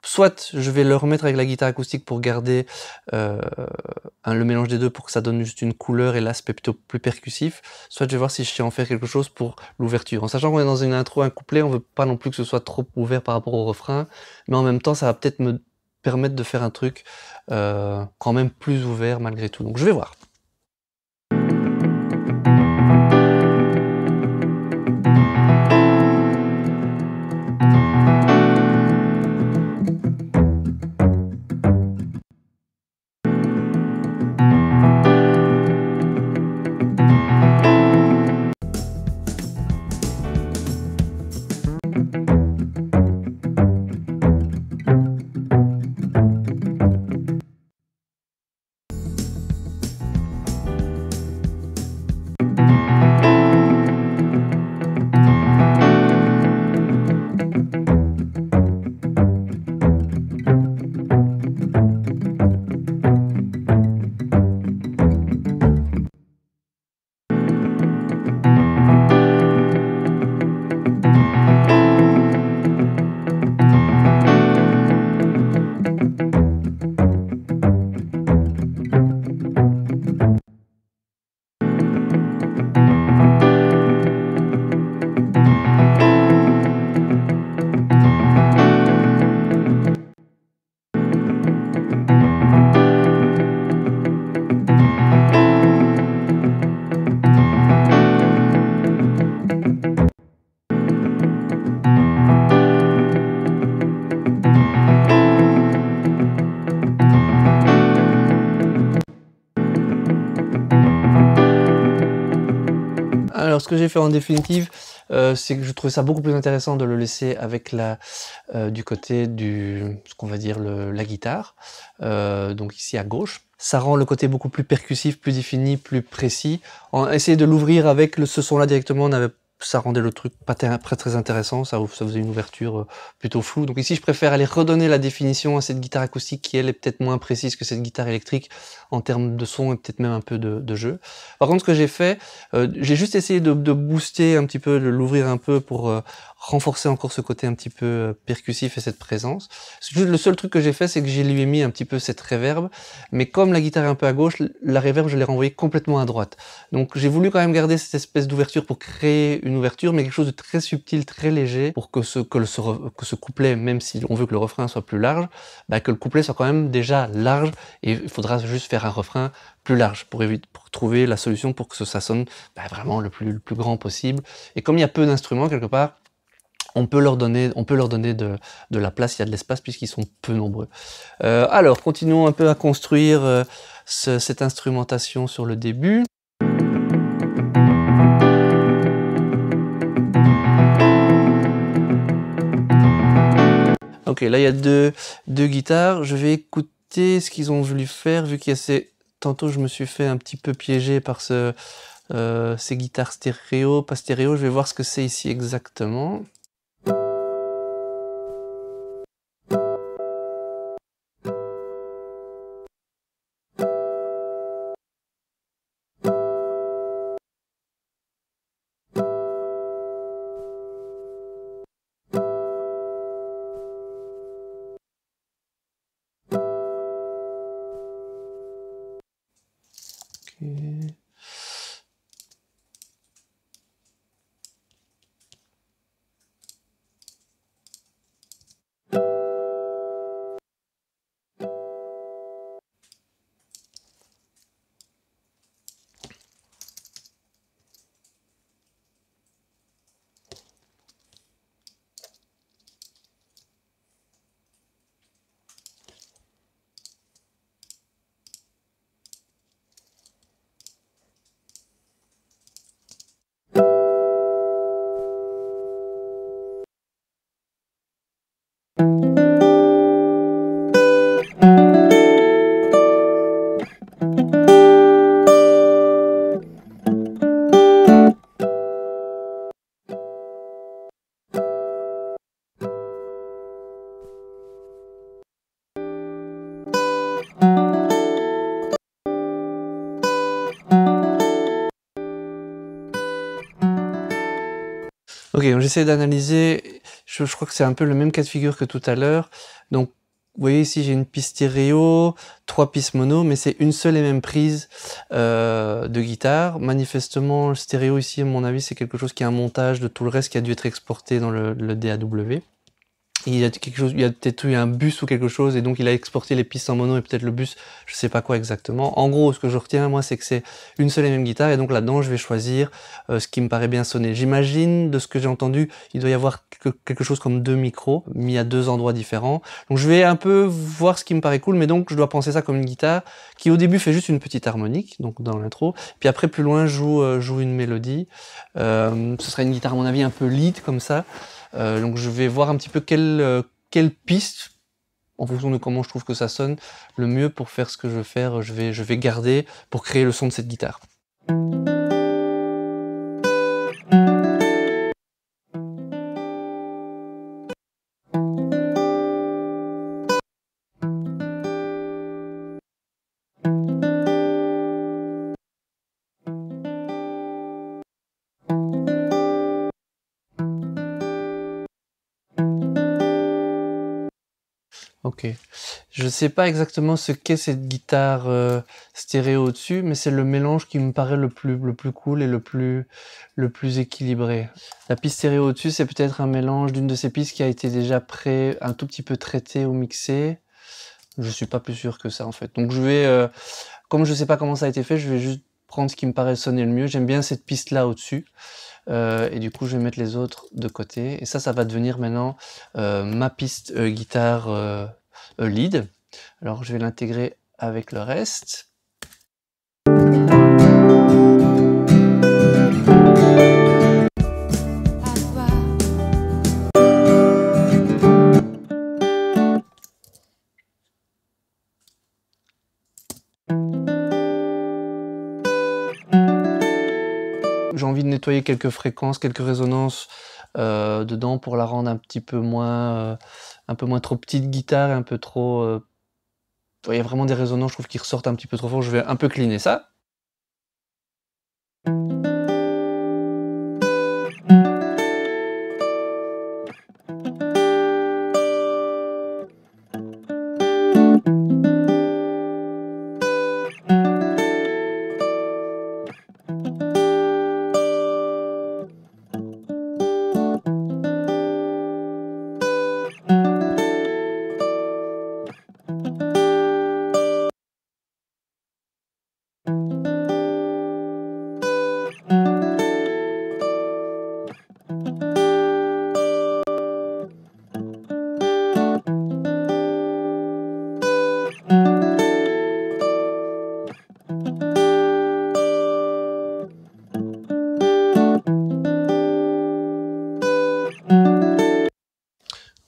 Soit je vais le remettre avec la guitare acoustique pour garder le mélange des deux pour que ça donne juste une couleur et l'aspect plutôt plus percussif, soit je vais voir si je sais en faire quelque chose pour l'ouverture. En sachant qu'on est dans une intro, un couplet, on veut pas non plus que ce soit trop ouvert par rapport au refrain, mais en même temps ça va peut-être me permettre de faire un truc quand même plus ouvert malgré tout. Donc je vais voir. Alors ce que j'ai fait en définitive, c'est que je trouvais ça beaucoup plus intéressant de le laisser avec du côté ce qu'on va dire la guitare, donc ici à gauche. ça rend le côté beaucoup plus percussif, plus défini, plus précis. Essayer de l'ouvrir avec ce son-là directement, ça rendait le truc pas très intéressant, ça faisait une ouverture plutôt floue. Donc ici, je préfère aller redonner la définition à cette guitare acoustique qui, elle, est peut-être moins précise que cette guitare électrique en termes de son et peut-être même un peu de jeu. Par contre, ce que j'ai fait, j'ai juste essayé de booster un petit peu, de l'ouvrir un peu pour renforcer encore ce côté un petit peu percussif et cette présence. Le seul truc que j'ai fait, c'est que j'ai lui ai mis un petit peu cette reverb, mais comme la guitare est un peu à gauche, la reverb, je l'ai renvoyée complètement à droite. Donc j'ai voulu quand même garder cette espèce d'ouverture pour créer une ouverture, mais quelque chose de très subtil, très léger, pour que ce couplet, même si on veut que le refrain soit plus large, bah, que le couplet soit quand même déjà large, et il faudra juste faire un refrain plus large pour trouver la solution pour que ça sonne vraiment le plus grand possible. Et comme il y a peu d'instruments quelque part, on peut leur donner de la place, il y a de l'espace puisqu'ils sont peu nombreux. Alors, continuons un peu à construire cette instrumentation sur le début. Ok, là il y a deux guitares. Je vais écouter ce qu'ils ont voulu faire, vu qu'il y a Tantôt je me suis fait un petit peu piéger par ces guitares stéréo, pas stéréo. Je vais voir ce que c'est ici exactement. Okay. Ok, j'essaie d'analyser, je crois que c'est un peu le même cas de figure que tout à l'heure. Donc, vous voyez ici, j'ai une piste stéréo, 3 pistes mono, mais c'est une seule et même prise de guitare. Manifestement, le stéréo ici, à mon avis, c'est quelque chose qui est un montage de tout le reste qui a dû être exporté dans le DAW. Il y a peut-être eu un bus ou quelque chose, et donc il a exporté les pistes en mono et peut-être le bus, je sais pas quoi exactement. En gros, ce que je retiens, moi, c'est que c'est une seule et même guitare, et donc là-dedans, je vais choisir ce qui me paraît bien sonner. J'imagine, de ce que j'ai entendu, il doit y avoir quelque chose comme 2 micros, mis à 2 endroits différents. Donc je vais un peu voir ce qui me paraît cool, mais donc je dois penser ça comme une guitare qui, au début, fait juste une petite harmonique, donc dans l'intro, puis après, plus loin, joue une mélodie. Ce serait une guitare, à mon avis, un peu lead, comme ça. Donc je vais voir un petit peu quelle piste, en fonction de comment je trouve que ça sonne, le mieux pour faire ce que je veux faire, je vais garder pour créer le son de cette guitare. Ok, je sais pas exactement ce qu'est cette guitare stéréo au-dessus, mais c'est le mélange qui me paraît le plus cool et le plus équilibré. La piste stéréo au-dessus, c'est peut-être un mélange d'une de ces pistes qui a été déjà un tout petit peu traitée ou mixée. Je suis pas plus sûr que ça en fait. Donc je vais, comme je sais pas comment ça a été fait, je vais juste prendre ce qui me paraît sonner le mieux. J'aime bien cette piste-là au-dessus. Et du coup, je vais mettre les autres de côté. Et ça va devenir maintenant ma piste guitare lead. Alors, je vais l'intégrer avec le reste. J'ai envie de nettoyer quelques fréquences, quelques résonances dedans pour la rendre un petit peu moins, un peu moins trop petite guitare et un peu trop... il y a vraiment des résonances, je trouve, qui ressortent un petit peu trop fort. Je vais un peu cleaner ça.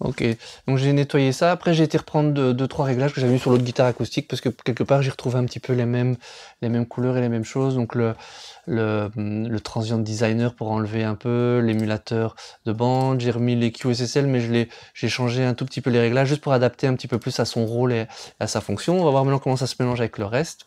Ok, donc j'ai nettoyé ça. Après, j'ai été reprendre deux, trois réglages que j'avais mis sur l'autre guitare acoustique parce que quelque part, j'ai retrouvé un petit peu les mêmes couleurs et les mêmes choses. Donc le transient designer pour enlever un peu, l'émulateur de bande. J'ai remis les QSSL, mais j'ai changé un tout petit peu les réglages juste pour adapter un petit peu plus à son rôle et à sa fonction. On va voir maintenant comment ça se mélange avec le reste.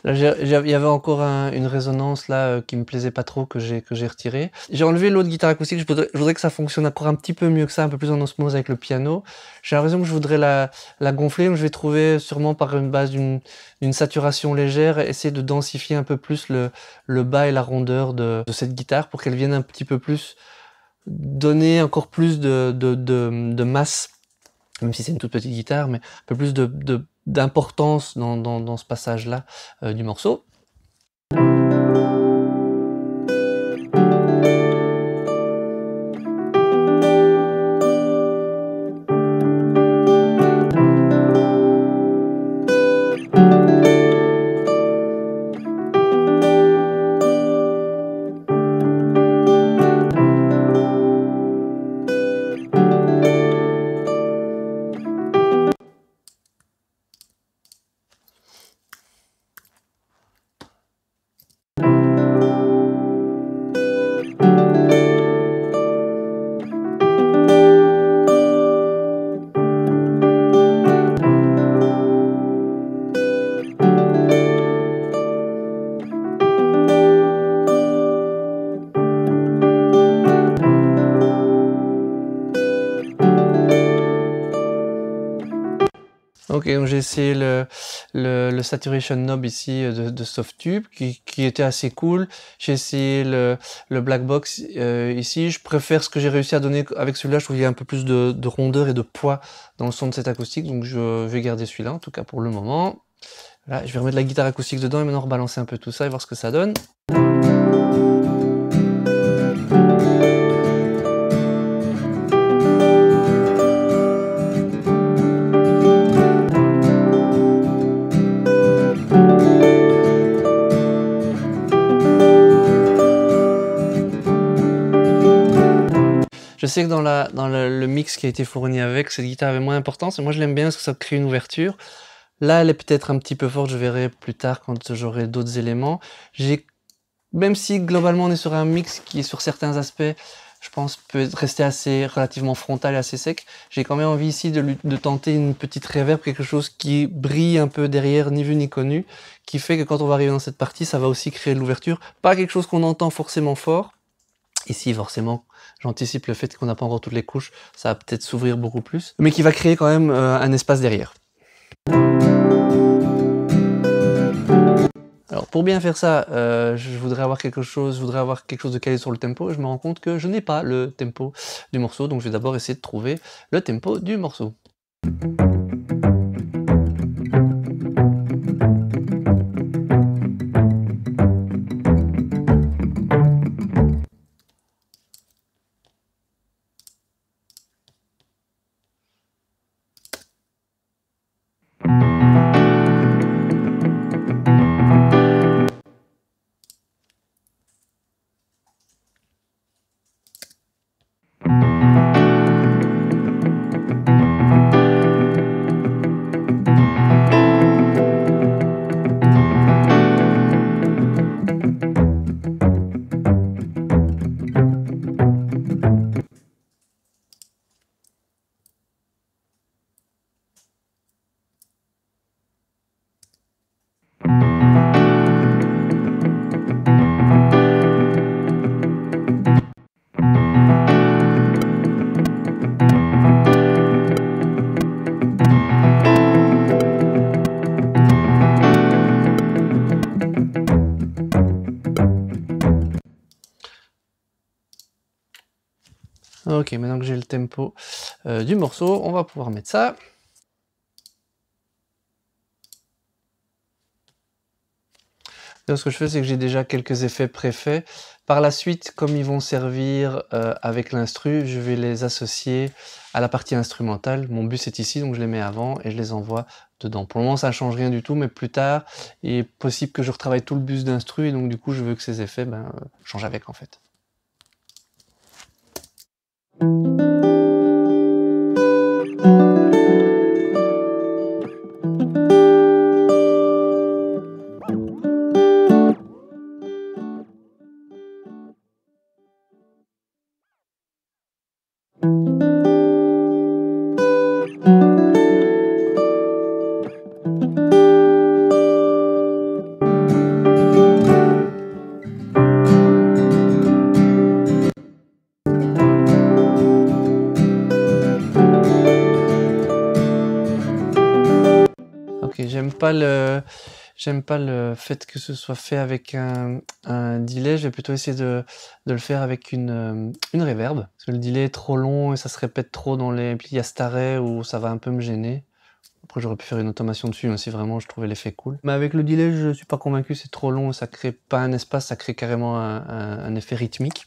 Là, il y avait encore une résonance là qui me plaisait pas trop, que j'ai retiré. J'ai enlevé l'autre guitare acoustique, je voudrais que ça fonctionne encore un petit peu mieux que ça, un peu plus en osmose avec le piano. J'ai l'impression que je voudrais la gonfler, donc je vais trouver sûrement par une base d'une saturation légère, essayer de densifier un peu plus le bas et la rondeur de cette guitare pour qu'elle vienne un petit peu plus donner encore plus de masse, même si c'est une toute petite guitare, mais un peu plus d'importance dans ce passage-là du morceau. Ok, donc j'ai essayé le Saturation Knob ici de Softube qui était assez cool. J'ai essayé le Black Box ici. Je préfère ce que j'ai réussi à donner avec celui-là. Je trouve qu'il y a un peu plus de rondeur et de poids dans le son de cette acoustique. Donc je vais garder celui-là, en tout cas pour le moment. Là, je vais remettre la guitare acoustique dedans et maintenant rebalancer un peu tout ça et voir ce que ça donne. Je sais que dans le mix qui a été fourni avec, cette guitare avait moins d'importance, et moi je l'aime bien parce que ça crée une ouverture. Là, elle est peut-être un petit peu forte, je verrai plus tard quand j'aurai d'autres éléments. Même si globalement on est sur un mix qui, sur certains aspects, je pense peut rester assez relativement frontal et assez sec, j'ai quand même envie ici de tenter une petite reverb, quelque chose qui brille un peu derrière, ni vu ni connu, qui fait que quand on va arriver dans cette partie, ça va aussi créer de l'ouverture. Pas quelque chose qu'on entend forcément fort. Ici, forcément, j'anticipe le fait qu'on n'a pas encore toutes les couches, ça va peut-être s'ouvrir beaucoup plus, mais qui va créer quand même un espace derrière. Alors pour bien faire ça, je voudrais avoir quelque chose de calé sur le tempo, et je me rends compte que je n'ai pas le tempo du morceau, donc je vais d'abord essayer de trouver le tempo du morceau. Ok, maintenant que j'ai le tempo du morceau, on va pouvoir mettre ça. Donc, ce que je fais, c'est que j'ai déjà quelques effets préfaits. Par la suite, comme ils vont servir avec l'instru, je vais les associer à la partie instrumentale. Mon bus est ici, donc je les mets avant et je les envoie dedans. Pour le moment, ça ne change rien du tout, mais plus tard, il est possible que je retravaille tout le bus d'instru, et donc du coup, je veux que ces effets changent avec, en fait. Ok, j'aime pas le fait que ce soit fait avec un delay. Je vais plutôt essayer de le faire avec une reverb. Parce que le delay est trop long et ça se répète trop dans les... Puis il y a cet arrêt où ça va un peu me gêner. Après, j'aurais pu faire une automation dessus, hein, si vraiment je trouvais l'effet cool. Mais avec le delay, je suis pas convaincu, c'est trop long, ça crée pas un espace, ça crée carrément un effet rythmique.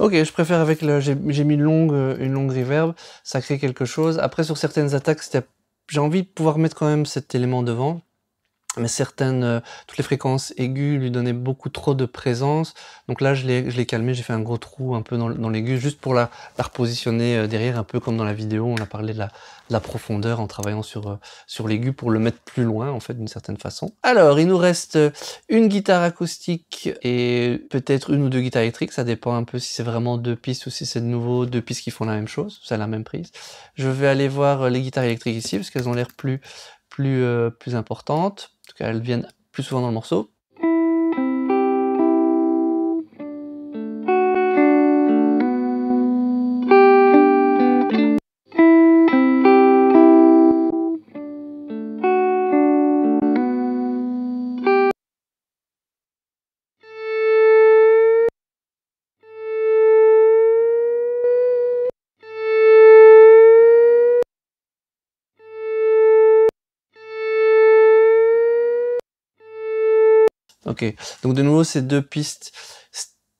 Ok, je préfère avec le... J'ai mis une longue reverb, ça crée quelque chose. Après, sur certaines attaques, j'ai envie de pouvoir mettre quand même cet élément devant. Mais toutes les fréquences aiguës lui donnaient beaucoup trop de présence. Donc là, je l'ai calmé, j'ai fait un gros trou un peu dans l'aigu, juste pour la repositionner derrière, un peu comme dans la vidéo, on a parlé de la profondeur en travaillant sur l'aigu pour le mettre plus loin, en fait, d'une certaine façon. Alors, il nous reste une guitare acoustique et peut-être une ou deux guitares électriques, ça dépend un peu si c'est vraiment deux pistes ou si c'est de nouveau deux pistes qui font la même chose, c'est la même prise. Je vais aller voir les guitares électriques ici, parce qu'elles ont l'air plus importantes. En tout cas, elles viennent plus souvent dans le morceau. Ok, donc de nouveau, c'est deux pistes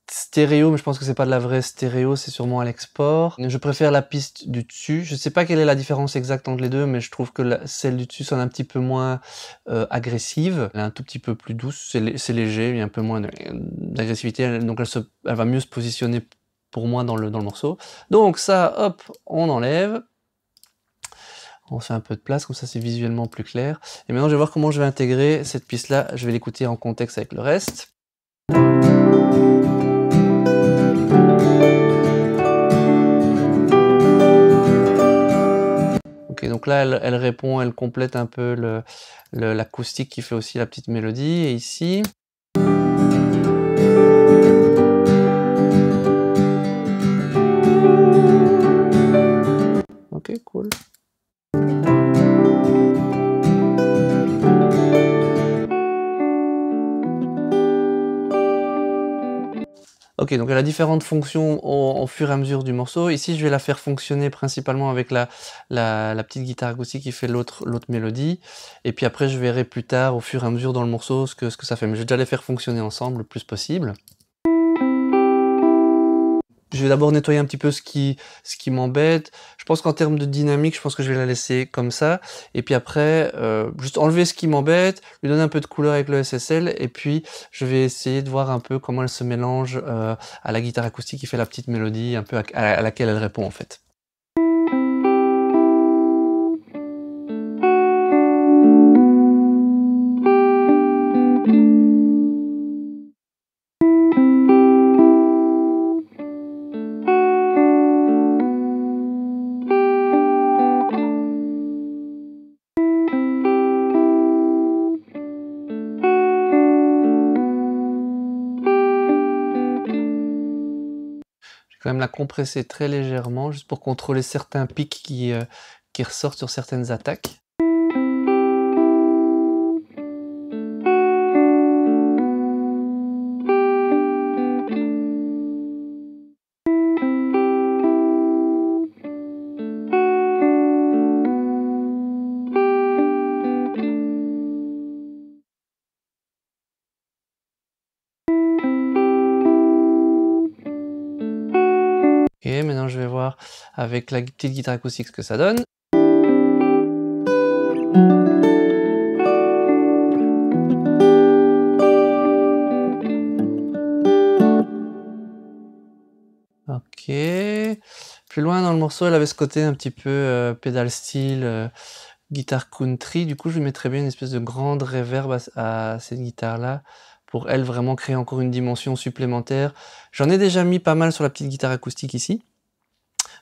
stéréo, mais je pense que c'est pas de la vraie stéréo, c'est sûrement à l'export. Je préfère la piste du dessus. Je sais pas quelle est la différence exacte entre les deux, mais je trouve que celle du dessus sonne un petit peu moins agressive. Elle est un tout petit peu plus douce, c'est léger, il y a un peu moins d'agressivité, donc elle va mieux se positionner pour moi dans le morceau. Donc ça, hop, on enlève. On fait un peu de place, comme ça c'est visuellement plus clair. Et maintenant je vais voir comment je vais intégrer cette piste-là. Je vais l'écouter en contexte avec le reste. Ok, donc là elle répond, elle complète un peu l'acoustique qui fait aussi la petite mélodie. Et ici... Ok, cool. Ok, Ok, donc elle a différentes fonctions au fur et à mesure du morceau. Ici, je vais la faire fonctionner principalement avec la petite guitare acoustique qui fait l'autre mélodie. Et puis après, je verrai plus tard, au fur et à mesure dans le morceau, ce que ça fait. Mais je vais déjà les faire fonctionner ensemble le plus possible. Je vais d'abord nettoyer un petit peu ce qui m'embête. Je pense qu'en termes de dynamique, je pense que je vais la laisser comme ça. Et puis après, juste enlever ce qui m'embête, lui donner un peu de couleur avec le SSL. Et puis, je vais essayer de voir un peu comment elle se mélange à la guitare acoustique qui fait la petite mélodie, un peu à laquelle elle répond en fait. Quand même la compresser très légèrement, juste pour contrôler certains pics qui ressortent sur certaines attaques. Ok, maintenant je vais voir avec la petite guitare acoustique ce que ça donne. Ok. Plus loin dans le morceau, elle avait ce côté un petit peu pédale style, guitare country. Du coup, je lui mettrais bien une espèce de grande reverb à cette guitare-là, pour elle vraiment créer encore une dimension supplémentaire. J'en ai déjà mis pas mal sur la petite guitare acoustique ici.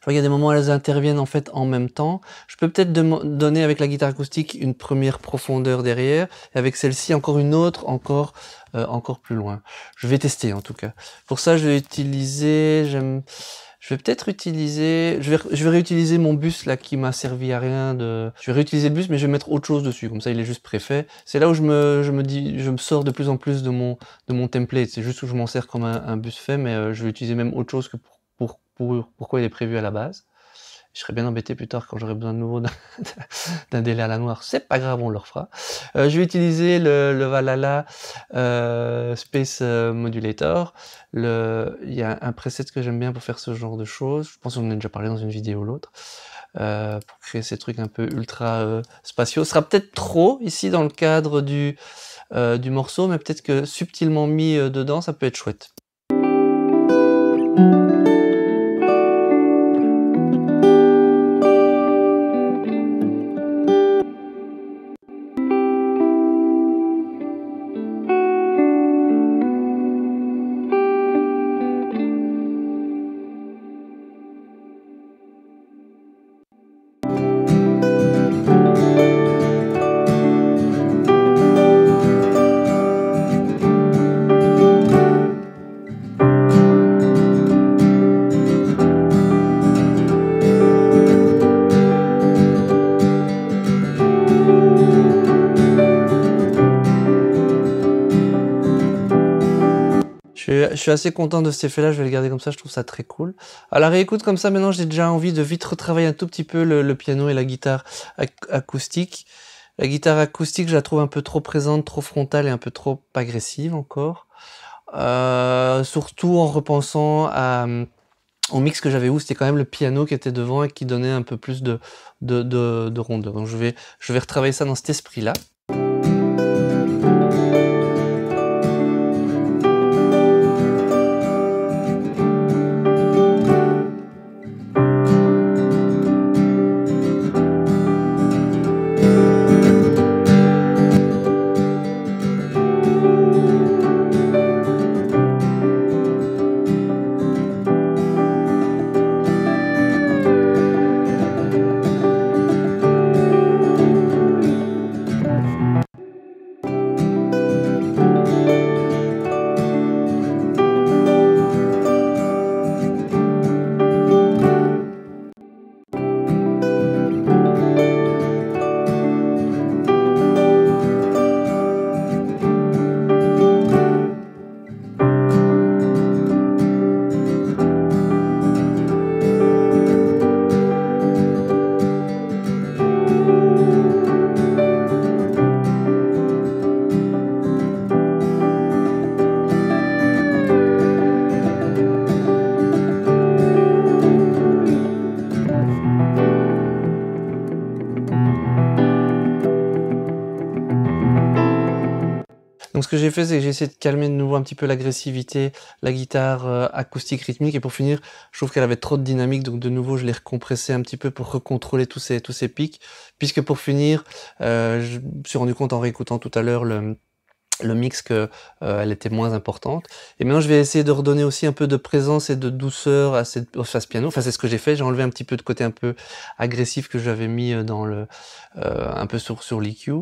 Je vois qu'il y a des moments où elles interviennent en fait en même temps. Je peux peut-être donner avec la guitare acoustique une première profondeur derrière, et avec celle-ci encore une autre, encore plus loin. Je vais tester en tout cas. Pour ça, je vais utiliser, je vais peut-être utiliser, je vais réutiliser mon bus là qui m'a servi à rien je vais réutiliser le bus, mais je vais mettre autre chose dessus, comme ça il est juste préfet. C'est là où je me sors de plus en plus de mon template. C'est juste où je m'en sers comme un bus fait, mais je vais utiliser même autre chose que pourquoi il est prévu à la base. Je serais bien embêté plus tard quand j'aurai besoin de nouveau d'un délai à la noire. C'est pas grave, on le refera. Je vais utiliser le Valhalla Space Modulator. Il y a un preset que j'aime bien pour faire ce genre de choses. Je pense qu'on en a déjà parlé dans une vidéo ou l'autre. Pour créer ces trucs un peu ultra spatiaux. Ce sera peut-être trop ici dans le cadre du morceau, mais peut-être que subtilement mis dedans, ça peut être chouette. Je suis assez content de cet effet-là, je vais le garder comme ça, je trouve ça très cool. À la réécoute comme ça, maintenant j'ai déjà envie de vite retravailler un tout petit peu le piano et la guitare acoustique. La guitare acoustique, je la trouve un peu trop présente, trop frontale et un peu trop agressive encore. Surtout en repensant au mix que j'avais où c'était quand même le piano qui était devant et qui donnait un peu plus de rondeur. Donc je vais retravailler ça dans cet esprit-là. que j'ai fait, c'est que j'ai essayé de calmer de nouveau un petit peu l'agressivité, la guitare acoustique rythmique, et pour finir, je trouve qu'elle avait trop de dynamique, donc de nouveau je l'ai recompressé un petit peu pour recontrôler tous ces pics, puisque pour finir, je me suis rendu compte en réécoutant tout à l'heure le mix que elle était moins importante. Et maintenant je vais essayer de redonner aussi un peu de présence et de douceur à cette face piano. Enfin c'est ce que j'ai fait, j'ai enlevé un petit peu de côté un peu agressif que j'avais mis dans le un peu sur l'EQ.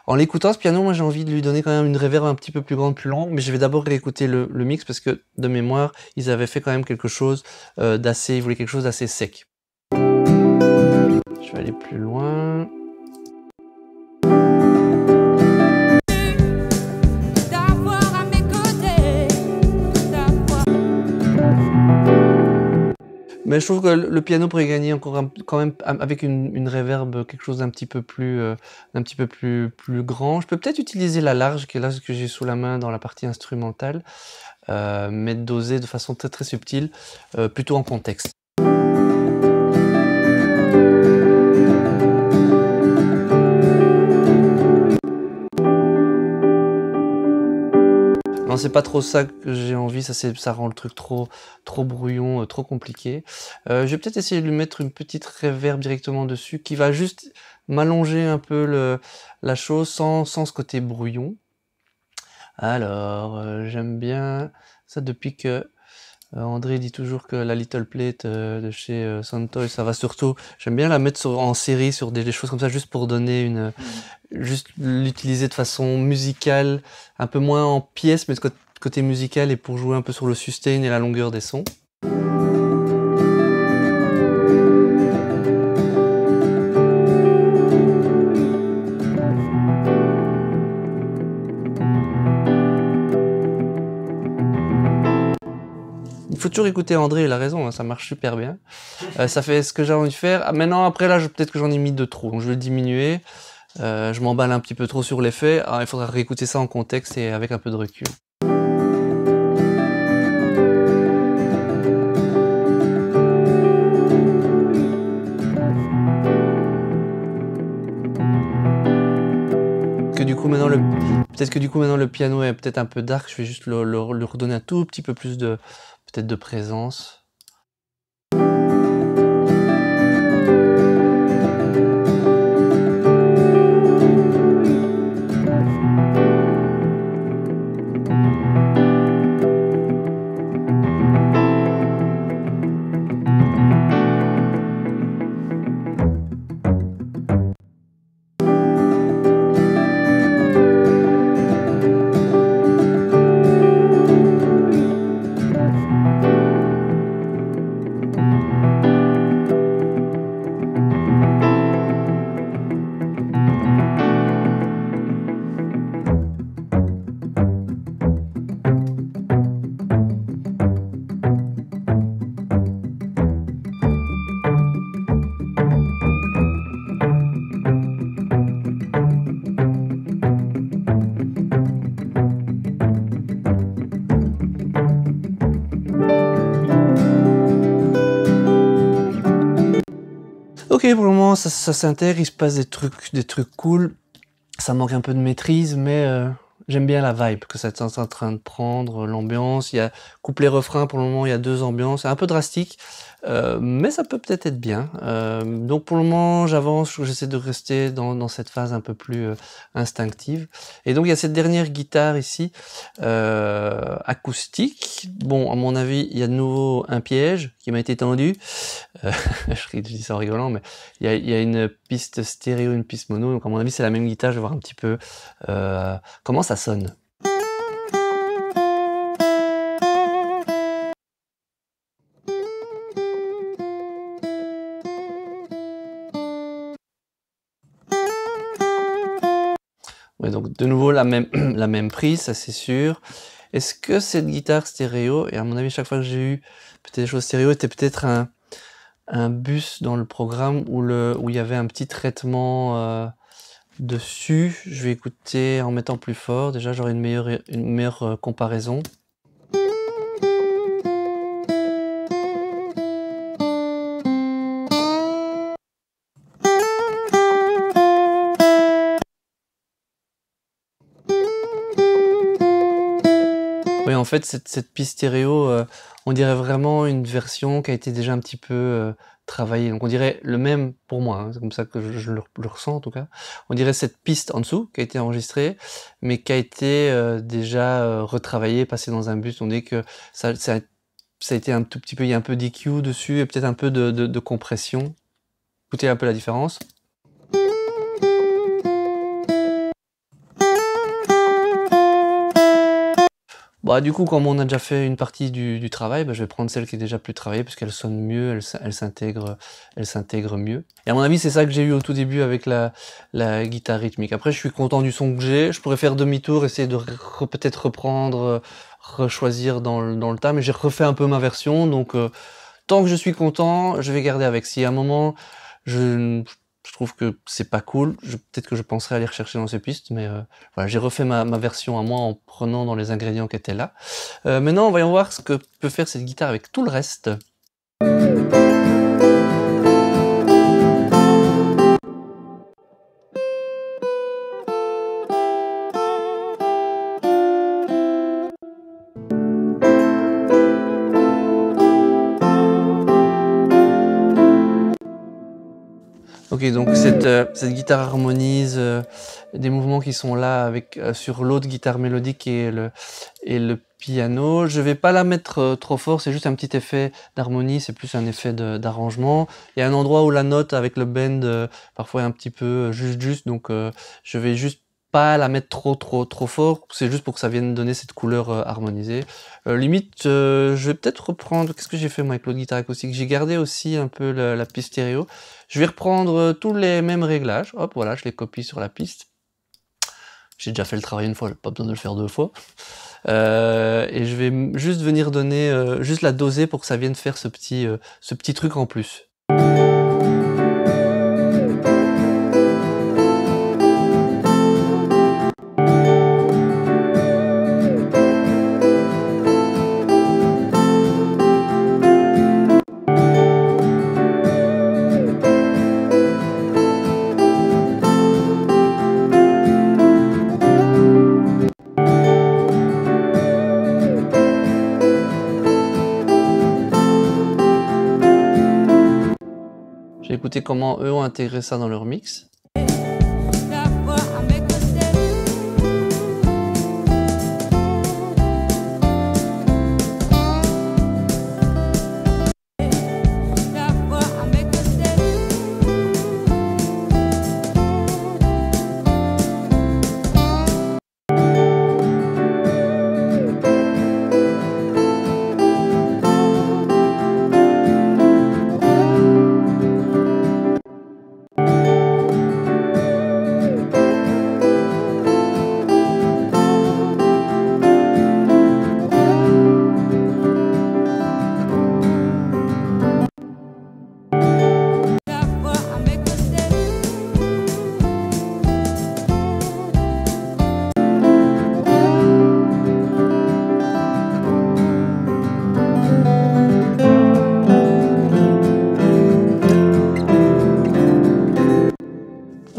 En l'écoutant ce piano, moi j'ai envie de lui donner quand même une reverb un petit peu plus grande, plus longue, mais je vais d'abord réécouter le mix parce que de mémoire, ils avaient fait quand même quelque chose d'assez, ils voulaient quelque chose d'assez sec. Je vais aller plus loin. Mais je trouve que le piano pourrait gagner encore quand même avec une reverb, quelque chose d'un petit peu plus, plus grand. Je peux peut-être utiliser la large, qui est là ce que j'ai sous la main dans la partie instrumentale, mais dosée de façon très très subtile, plutôt en contexte. Non, c'est pas trop ça que j'ai envie, ça rend le truc trop brouillon, trop compliqué. Je vais peut-être essayer de lui mettre une petite reverb directement dessus, qui va juste m'allonger un peu la chose sans ce côté brouillon. Alors, j'aime bien ça depuis que André dit toujours que la Little Plate de chez Soundtoys, ça va surtout. J'aime bien la mettre en série sur des choses comme ça, juste pour donner juste l'utiliser de façon musicale, un peu moins en pièce, mais de côté musical et pour jouer un peu sur le sustain et la longueur des sons. Il faut toujours écouter André, il a raison, hein, ça marche super bien. Ça fait ce que j'ai envie de faire. Ah, maintenant, après là, peut-être que j'en ai mis de trop, donc je vais le diminuer. Je m'emballe un petit peu trop sur l'effet. Il faudra réécouter ça en contexte et avec un peu de recul. Peut-être que du coup maintenant le piano est peut-être un peu dark. Je vais juste lui redonner un tout petit peu plus peut-être de présence. Ok, pour le moment ça s'intègre, il se passe des trucs cool. Ça manque un peu de maîtrise, mais j'aime bien la vibe que ça est en train de prendre, l'ambiance. Il y a couplet-refrain, pour le moment il y a 2 ambiances, c'est un peu drastique, mais ça peut peut-être être bien. Donc pour le moment j'avance, j'essaie de rester dans cette phase un peu plus instinctive. Et donc il y a cette dernière guitare ici, acoustique. Bon, à mon avis, il y a de nouveau un piège qui m'a été tendu. Je dis ça en rigolant, mais il y a une piste stéréo, une piste mono, donc à mon avis c'est la même guitare. Je vais voir un petit peu comment ça sonne. Ouais, donc de nouveau la même prise, ça c'est sûr. Est-ce que cette guitare stéréo, et à mon avis chaque fois que j'ai eu peut-être des choses stéréo, était peut-être un bus dans le programme où il y avait un petit traitement dessus. Je vais écouter en mettant plus fort, déjà j'aurai une meilleure comparaison. fait, cette piste stéréo, on dirait vraiment une version qui a été déjà un petit peu travaillée. Donc on dirait le même pour moi, hein, c'est comme ça que je le ressens en tout cas. On dirait cette piste en dessous qui a été enregistrée, mais qui a été déjà retravaillée, passée dans un bus. On dit que ça a été un tout petit peu, il y a un peu d'EQ dessus et peut-être un peu de compression. Écoutez un peu la différence. Bah, du coup, comme on a déjà fait une partie du travail, bah, je vais prendre celle qui est déjà plus travaillée parce qu'elle sonne mieux, elle s'intègre mieux. Et à mon avis, c'est ça que j'ai eu au tout début avec la guitare rythmique. Après, je suis content du son que j'ai. Je pourrais faire demi-tour, essayer de peut-être reprendre, rechoisir dans le tas, mais j'ai refait un peu ma version. Donc, tant que je suis content, je vais garder avec. Si à un moment, je trouve que c'est pas cool, peut-être que je penserai aller rechercher dans ces pistes, mais voilà, j'ai refait ma version à moi en prenant dans les ingrédients qui étaient là. Maintenant, voyons voir ce que peut faire cette guitare avec tout le reste. Ok, donc cette guitare harmonise des mouvements qui sont là avec sur l'autre guitare mélodique et le piano. Je vais pas la mettre trop fort, c'est juste un petit effet d'harmonie, c'est plus un effet d'arrangement. Il y a un endroit où la note avec le bend parfois est un petit peu juste, donc je vais juste pas la mettre trop fort, c'est juste pour que ça vienne donner cette couleur harmonisée. Limite, je vais peut-être reprendre, qu'est-ce que j'ai fait moi avec l'autre guitare acoustique? J'ai gardé aussi un peu la piste stéréo. Je vais reprendre tous les mêmes réglages, hop voilà, je les copie sur la piste. J'ai déjà fait le travail une fois, j'ai pas besoin de le faire deux fois. Et je vais juste venir donner, juste la doser pour que ça vienne faire ce petit truc en plus. J'ai écouté comment eux ont intégré ça dans leur mix.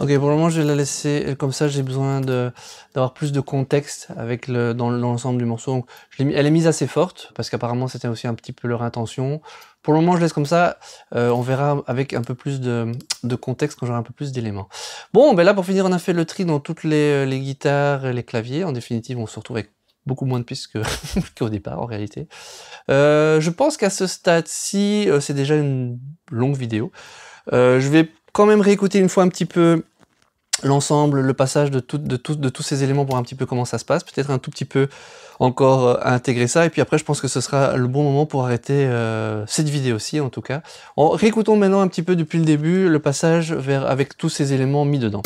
Ok, pour le moment, je vais la laisser comme ça. J'ai besoin d'avoir plus de contexte avec dans l'ensemble du morceau. Donc, elle est mise assez forte parce qu'apparemment, c'était aussi un petit peu leur intention. Pour le moment, je laisse comme ça. On verra avec un peu plus de contexte quand j'aurai un peu plus d'éléments. Bon, ben là, pour finir, on a fait le tri dans toutes les guitares et les claviers. En définitive, on se retrouve avec beaucoup moins de pistes qu'au départ, en réalité. Je pense qu'à ce stade-ci, c'est déjà une longue vidéo. Je vais quand même réécouter une fois un petit peu l'ensemble, le passage de tous ces éléments pour un petit peu comment ça se passe, peut-être un tout petit peu encore à intégrer ça, et puis après je pense que ce sera le bon moment pour arrêter cette vidéo-ci en tout cas. Réécoutons maintenant un petit peu depuis le début le passage avec tous ces éléments mis dedans.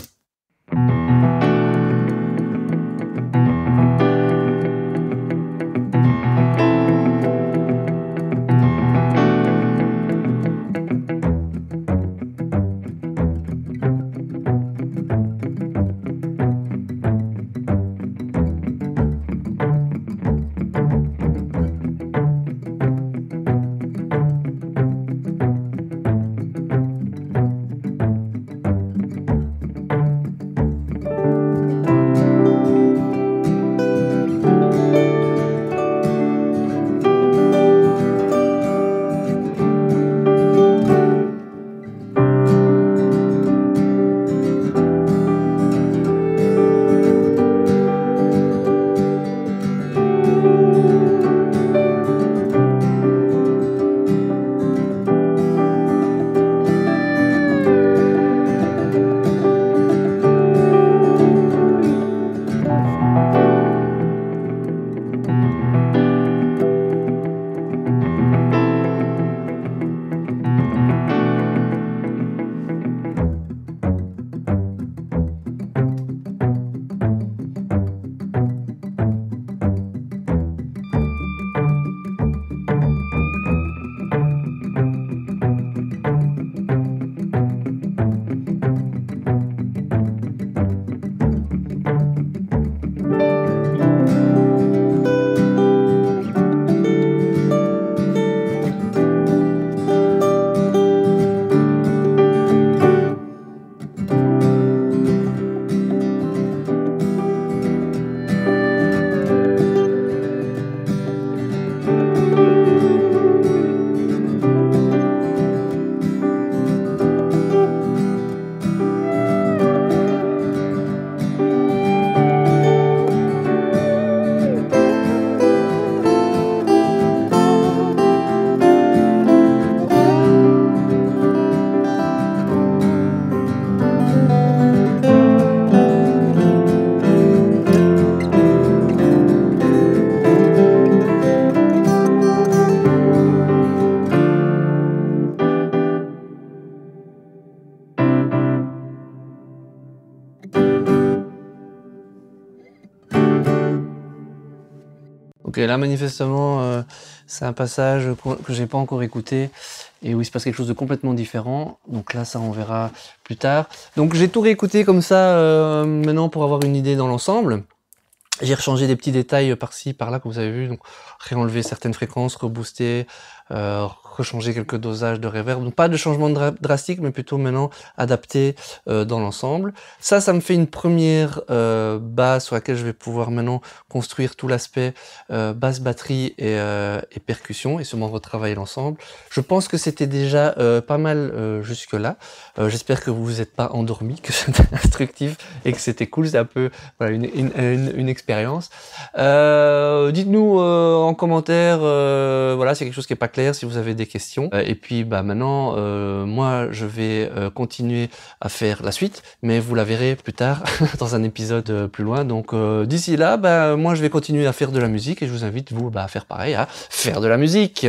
Ok, là manifestement, c'est un passage que j'ai pas encore écouté et où il se passe quelque chose de complètement différent. Donc là, ça on verra plus tard. Donc j'ai tout réécouté comme ça maintenant pour avoir une idée dans l'ensemble. J'ai rechangé des petits détails par-ci, par-là, comme vous avez vu, donc réenlever certaines fréquences, rebooster, rechanger quelques dosages de reverb. Donc pas de changement drastique, mais plutôt maintenant adapté dans l'ensemble. Ça me fait une première base sur laquelle je vais pouvoir maintenant construire tout l'aspect basse, batterie et percussion, et sûrement retravailler l'ensemble. Je pense que c'était déjà pas mal jusque-là. J'espère que vous vous êtes pas endormis, que c'était instructif et que c'était cool. C'est un peu voilà, une expérience. Dites-nous en commentaire voilà, c'est quelque chose qui est pas clair, si vous avez des questions. Et puis bah maintenant, moi je vais continuer à faire la suite, mais vous la verrez plus tard dans un épisode plus loin. Donc d'ici là, bah, moi je vais continuer à faire de la musique et je vous invite vous à faire pareil, à faire de la musique.